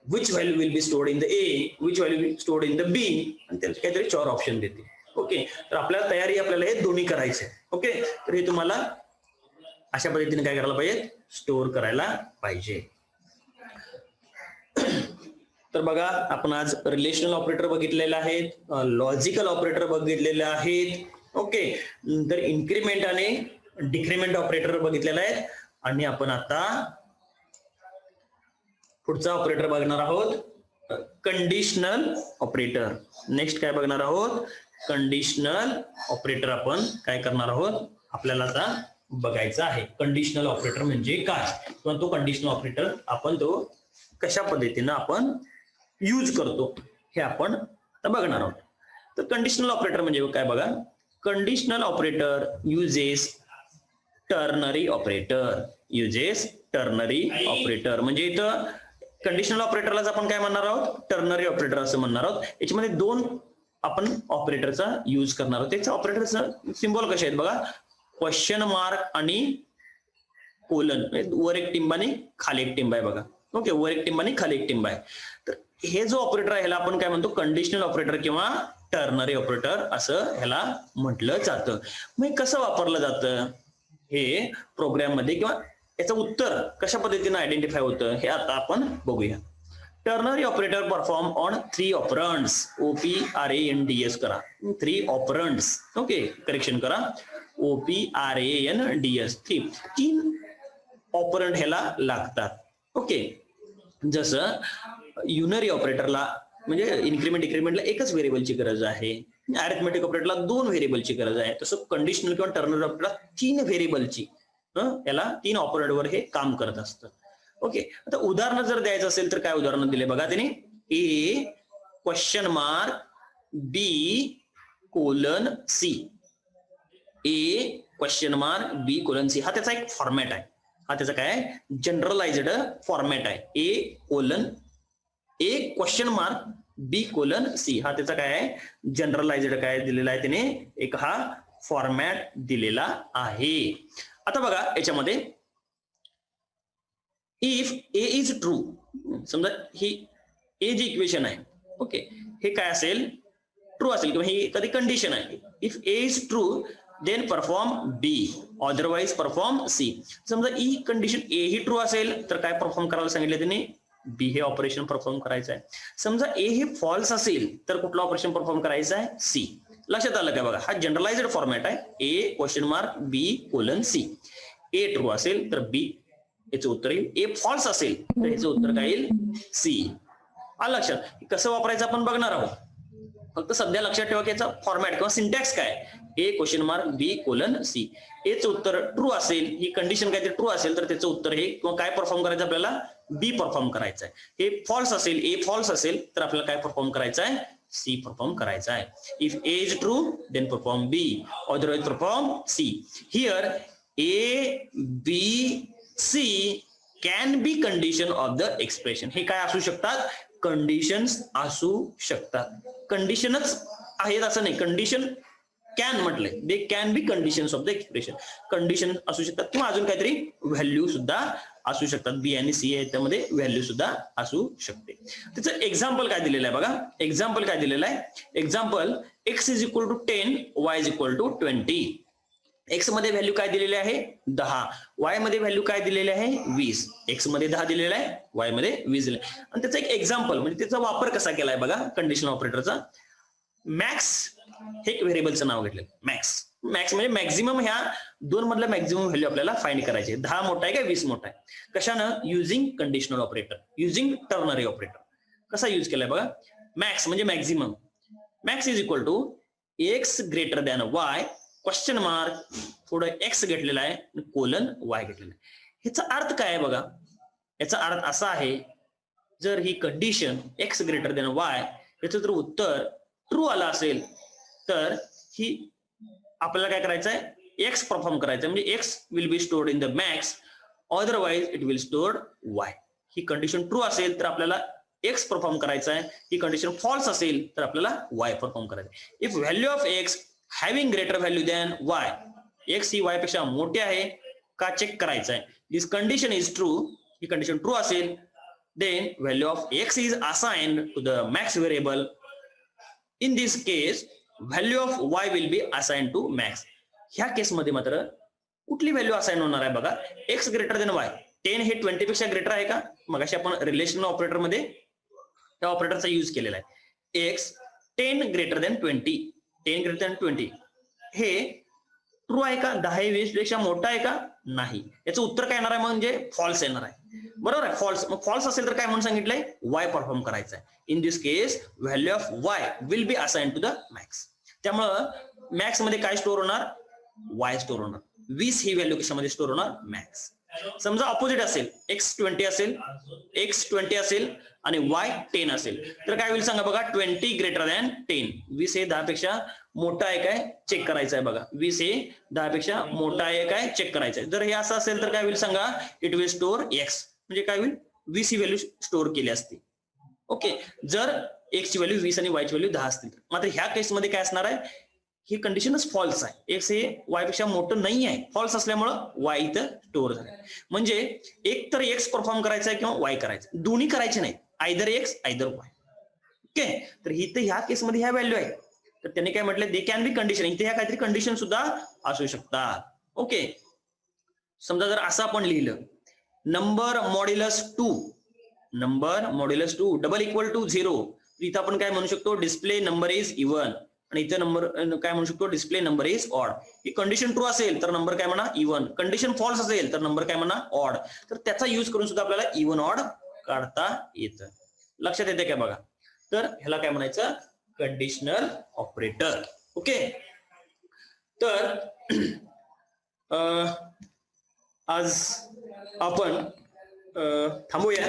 which value will be stored in the A, which value will stored in the B, आणि त्याचे काहीतरी 4 ऑप्शन देतील. ओके, तर आपल्याला तयारी आपल्याला हे दोन्ही करायचे. ओके, तर हे तुम्हाला अशा पद्धतीने काय करायला पाहिजे, स्टोअर करायला पाहिजे. तर बघा आपण आज रिलेशनल ऑपरेटर बघितलेले आहेत, लॉजिकल ऑपरेटर बघितलेले आहेत. ओके, तर इन्क्रीमेंट आणि डिक्रीमेंट ऑपरेटर बघितलेले आहेत आणि आपण आता पुढचा ऑपरेटर बघणार आहोत, कंडिशनल ऑपरेटर. नेक्स्ट काय बघणार आहोत, कंडिशनल ऑपरेटर. आपण काय करणार आहोत, आपल्याला आता बघायचं आहे कंडिशनल ऑपरेटर म्हणजे काय, किंवा तो कंडिशनल ऑपरेटर आपण तो कशा पद्धतीने आपण यूज करतो हे आपण आता बघणार आहोत. तर कंडिशनल ऑपरेटर म्हणजे काय बघा, conditional operator uses ternary operator. Uses ternary operator म्हणजे इथं कंडिशनल ऑपरेटरलाच आपण काय म्हणणार आहोत, टर्नरी ऑपरेटर असं म्हणणार आहोत. याच्यामध्ये 2 आपण ऑपरेटरचा यूज करणार आहोत. त्याच्या ऑपरेटरचं सिम्बॉल कसे आहेत बघा, क्वेश्चन मार्क आणि कोलन, वर एक टिंब आणि खाली एक टिंब आहे बघा. ओके, वर एक टिंब आणि खाली एक टिंब आहे. तर हे जो ऑपरेटर आहे ह्याला आपण काय म्हणतो, कंडिशनल ऑपरेटर किंवा टर्नरी ऑपरेटर असं ह्याला म्हटलं जातं. मग कसं वापरलं जातं हे प्रोग्राम मध्ये, किंवा याचं उत्तर कशा पद्धतीने आयडेंटिफाय होतं हे आता आपण बघूया. Ternary operator perform on 3 operands. OPRANDS करा, 3 ऑपरंड्स. ओके, करेक्शन करा, OPRANDS. 3 ऑपरंड ह्याला लागतात. ओके, जसं युनरी ऑपरेटरला म्हणजे इन्क्रीमेंट डिक्रीमेंटला एकच व्हेरिएबलची गरज आहे, अरिथमेटिक ऑपरेटरला 2 व्हेरिएबलची गरज आहे, तसं कंडिशनल किंवा टर्नरी ऑपरेटरला 3 व्हेरिएबलची, याला 3 ऑपरेंडवर हे काम करत असतं. ओके, आता उदाहरण जर द्यायचं असेल तर काय उदाहरण दिले बघा त्याने, ए क्वेश्चन मार्क बी कोलन सी. ए क्वेश्चन मार्क बी कोलन सी, हा त्याचा एक फॉर्मॅट आहे. हा त्याचा काय जनरलाइज्ड फॉर्मॅट आहे. ए कोलन ए क्वेश्चन मार्क बी कोलन सी, हा त्याचा काय आहे जनरलाइज्ड काय दिलेला आहे त्याने एक हा फॉर्मॅट दिलेला आहे. आता बघा याच्यामध्ये इफ ए इज ट्रू, समजा ही ए जी इक्वेशन आहे ओके हे काय असेल ट्रू असेल किंवा ही कधी कंडिशन आहे. If A is true then perform B otherwise perform C. समजा ई कंडिशन ए ही ट्रू असेल तर काय परफॉर्म करायला सांगितलं त्याने बी हे ऑपरेशन परफॉर्म करायचं आहे. समजा ए हे फॉल्स असेल तर कुठलं ऑपरेशन परफॉर्म करायचं आहे सी. लक्षात आलं काय बघा हा जनरलाइज्ड फॉर्मॅट आहे. ए क्वेश्चन मार्क बी कोलन सी. ए ट्रू असेल तर बी याचं उत्तर येईल, ए फॉल्स असेल तर याचं उत्तर काय येईल सी. आलं लक्षात. कसं वापरायचं आपण बघणार आहोत. फक्त सध्या लक्षात ठेवा की याचा फॉर्मॅट किंवा सिंटॅक्स काय ए क्वेश्चन मार्क बी कोलन सी. एचं उत्तर ट्रू असेल ही कंडिशन काहीतरी ट्रू असेल तर त्याचं उत्तर हे किंवा काय परफॉर्म करायचं आपल्याला बी परफॉर्म करायचं आहे. हे फॉल्स असेल ए फॉल्स असेल तर आपल्याला काय परफॉर्म करायचं आहे सी परफॉर्म करायचा आहे. If A is true then perform B otherwise perform C. Here A B C can be condition of the expression. हे काय असू शकतात कंडिशन्स असू शकतात. कंडिशनच आहेत असं नाही, कंडिशन कॅन म्हटलंय they can be conditions of the expression. Condition असू शकतात किंवा अजून काहीतरी व्हॅल्यू सुद्धा असू शकतात. बी आणि सी याच्यामध्ये व्हॅल्यू सुद्धा असू शकते. त्याचं एक्झाम्पल काय दिलेलं आहे बघा. एक्झाम्पल काय दिलेलं आहे. Example X is equal to 10 Y is equal to 20. X मध्ये व्हॅल्यू काय दिलेली आहे 10, वाय मध्ये व्हॅल्यू काय दिलेली आहे 20. एक्स मध्ये 10 दिलेला आहे वाय मध्ये 20 दिले. आणि त्याचा एक एक्झाम्पल म्हणजे त्याचा वापर कसा केलाय बघा कंडिशनल ऑपरेटरचा. मॅक्स हे एक व्हेरिएबलचं नाव घेतलं मॅक्स. मॅक्स म्हणजे मॅक्झिमम ह्या दोन मधला मॅक्झिमम व्हॅल्यू आपल्याला फाइंड करायचे. 10 मोठा आहे का 20 मोठा आहे. कशानं using conditional operator using ternary operator. कसा युज केलाय बघा. मॅक्स म्हणजे maximum. Max is equal to X greater than Y question mark थोडं एक्स घेतलेला आहे कोलन वाय घेतलेला आहे. ह्याचा अर्थ काय आहे बघा. याचा अर्थ असा आहे जर ही condition X greater than Y याचं जर उत्तर ट्रू आला असेल तर ही आपल्याला काय करायचं आहे एक्स परफॉर्म करायचं म्हणजे x will be stored in the max otherwise it will stored Y. He condition true असेल तर आपल्याला एक्स परफॉर्म करायचा आहे. ही कंडिशन फॉल्स असेल तर आपल्याला वाय परफॉर्म करायचं आहे. If value of X having greater value than Y X ही वाय पेक्षा मोठी आहे का चेक करायचं आहे. This condition is true. ही कंडिशन ट्रू असेल then value of x is assigned to the max variable. In this case value of y will be assigned to max. ह्या केस मध्ये मात्र कुठली व्हॅल्यू असाइन होणार आहे बघा. x ग्रेटर देन y 10 हे 20 पेक्षा ग्रेटर आहे का. मगाशी आपण रिलेशनल ऑपरेटर मध्ये त्या ऑपरेटरचा यूज केलेला आहे. x 10 greater than 20 10 greater than 20 हे ट्रू आहे का. 10 हे 20 पेक्षा मोठा आहे का नाही. याचं उत्तर काय येणार आहे म्हणजे फॉल्स येणार आहे. बरोबर आहे फॉल्स. मग फॉल्स असेल तर काय म्हणून सांगितलंय वाय परफॉर्म करायचा आहे. In this case value of Y will be assign to the max. त्यामुळं मॅक्स मध्ये काय स्टोअर होणार वाय स्टोअर होणार. 20 ही व्हॅल्यू कशामध्ये स्टोअर होणार मॅक्स. समजा ऑपोजिट असेल एक्स 20 असेल आणि वाय 10 असेल तर काय होईल सांगा बघा. 20 ग्रेटर दॅन 10 20 हे 10 पेक्षा मोठा आहे काय चेक करायचं आहे बघा. 20 हे 10 पेक्षा मोठा आहे काय चेक करायचं आहे. जर हे असं असेल तर काय होईल सांगा इट विल स्टोअर एक्स म्हणजे काय होईल 20 ही व्हॅल्यू स्टोअर केली असते. ओके जर एक्स ची व्हॅल्यू 20 आणि वाय ची व्हॅल्यू 10 असतील. मात्र ह्या केसमध्ये काय असणार आहे ही कंडिशनच फॉल्स आहे. एक्स हे वाय पेक्षा मोठं नाही आहे. फॉल्स असल्यामुळं वाय इथं स्टोअर झालं. म्हणजे एक तर एक्स परफॉर्म करायचा आहे किंवा वाय करायचं दोन्ही करायचे नाही. Either x either Y. Okay तर इथं ह्या केसमध्ये ह्या व्हॅल्यू आहे तर त्यांनी काय म्हटलं दे कॅन बी कंडिशन. इथे ह्या काहीतरी कंडिशन सुद्धा असू शकतात. ओके समजा जर असं आपण लिहिलं number modulus 2 double equal to 0 इथं आपण काय म्हणू शकतो डिस्प्ले नंबर इज इव्हन आणि इथं नंबर काय म्हणू शकतो display number is odd. He condition true असेल तर नंबर काय म्हणा इव्हन. कंडिशन फॉल्स असेल तर नंबर काय म्हणा ऑड. तर त्याचा यूज करून सुद्धा आपल्याला इव्हन ऑड काढता येतं. लक्षात येते काय बघा. तर ह्याला काय म्हणायचं कंडिशनल ऑपरेटर. ओके तर आज आपण थांबूया.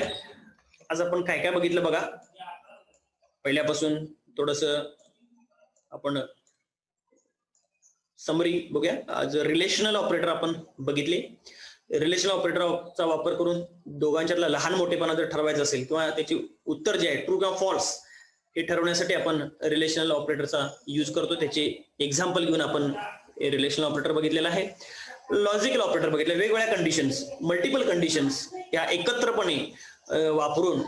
आज आपण काय काय बघितलं बघा. पहिल्यापासून थोडस आपण समरी बघूया. आज रिलेशनल ऑपरेटर आपण बघितले. रिलेशनल ऑपरेटरचा वापर करून दोघांच्यातला लहान मोठेपणा जर ठरवायचं असेल किंवा त्याची उत्तर जे आहे ट्रू किंवा फॉल्स हे ठरवण्यासाठी आपण रिलेशनल ऑपरेटरचा यूज करतो. त्याचे एक्झाम्पल घेऊन आपण रिलेशनल ऑपरेटर बघितलेला आहे. लॉजिकल ऑपरेटर बघितले. वेगवेगळ्या कंडिशन्स, मल्टिपल कंडिशन्स या एकत्रपणे वापरून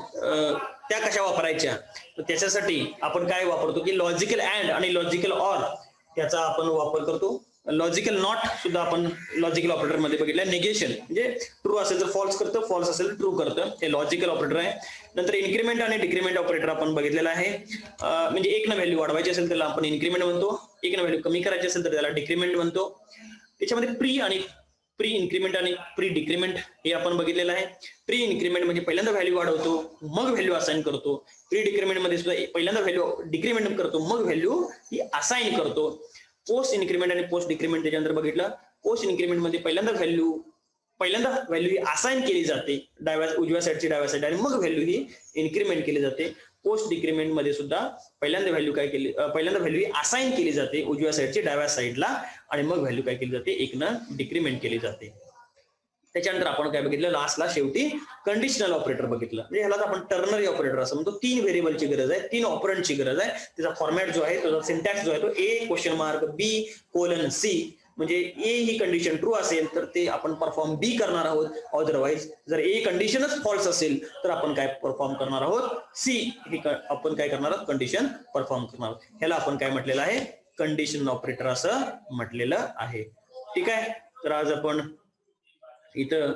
त्या कशा वापरायच्या, त्याच्यासाठी आपण काय वापरतो की लॉजिकल अँड आणि लॉजिकल ऑर त्याचा आपण वापर करतो. लॉजिकल नॉट सुद्धा आपण लॉजिकल ऑपरेटर मध्ये बघितलं. निगेशन म्हणजे ट्रू असेल तर फॉल्स करतं, फॉल्स असेल तर ट्रू करतं, हे लॉजिकल ऑपरेटर आहे. नंतर इन्क्रीमेंट आणि डिक्रीमेंट ऑपरेटर आपण बघितलेला आहे. म्हणजे एक न व्हॅल्यू वाढवायची असेल त्याला आपण इन्क्रीमेंट म्हणतो, एक न व्हॅल्यू कमी करायची असेल तर त्याला डिक्रीमेंट म्हणतो. त्याच्यामध्ये प्री इन्क्रीमेंट आणि प्री डिक्रीमेंट हे आपण बघितलेलं आहे. प्री इन्क्रीमेंट म्हणजे पहिल्यांदा व्हॅल्यू वाढवतो मग व्हॅल्यू असाइन करतो. प्री डिक्रीमेंट मध्ये सुद्धा पहिल्यांदा व्हॅल्यू डिक्रीमेंट करतो मग व्हॅल्यू ही असाइन करतो. पोस्ट इन्क्रीमेंट आणि पोस्ट डिक्रीमेंट त्याच्यानंतर बघितलं. पोस्ट इन्क्रीमेंट मध्ये पहिल्यांदा व्हॅल्यू ही असाइन केली जाते उजव्या साईडची डाव्या साईड आणि मग व्हॅल्यू ही इन्क्रीमेंट केली जाते. पोस्ट डिक्रीमेंट मध्ये सुद्धा पहिल्यांदा व्हॅल्यू ही असाइन केली जाते उजव्या साईडची डाव्या साईडला आणि मग व्हॅल्यू काय केली जाते, एकनं डिक्रीमेंट केली जाते. त्याच्यानंतर आपण काय बघितलं, लास्टला शेवटी कंडिशनल ऑपरेटर बघितलं. म्हणजे ह्यालाच आपण टर्नरी ऑपरेटर असं म्हणतो. 3 व्हेरिएबलची गरज आहे, 3 ऑपरंटची गरज आहे. त्याचा फॉर्मॅट जो आहे, त्याचा सिंटॅक्स जो आहे तो A question mark B C. म्हणजे ए ही कंडिशन ट्रू असेल तर ते आपण परफॉर्म बी करणार आहोत. अदरवाईज जर ए कंडिशनच फॉल्स असेल तर आपण काय परफॉर्म करणार आहोत, सी ही आपण काय करणार आहोत, कंडिशन परफॉर्म करणार आहोत. ह्याला आपण काय म्हटलेलं आहे, कंडिशन ऑपरेटर असं म्हटलेलं आहे. ठीक आहे. तर आज आपण इथं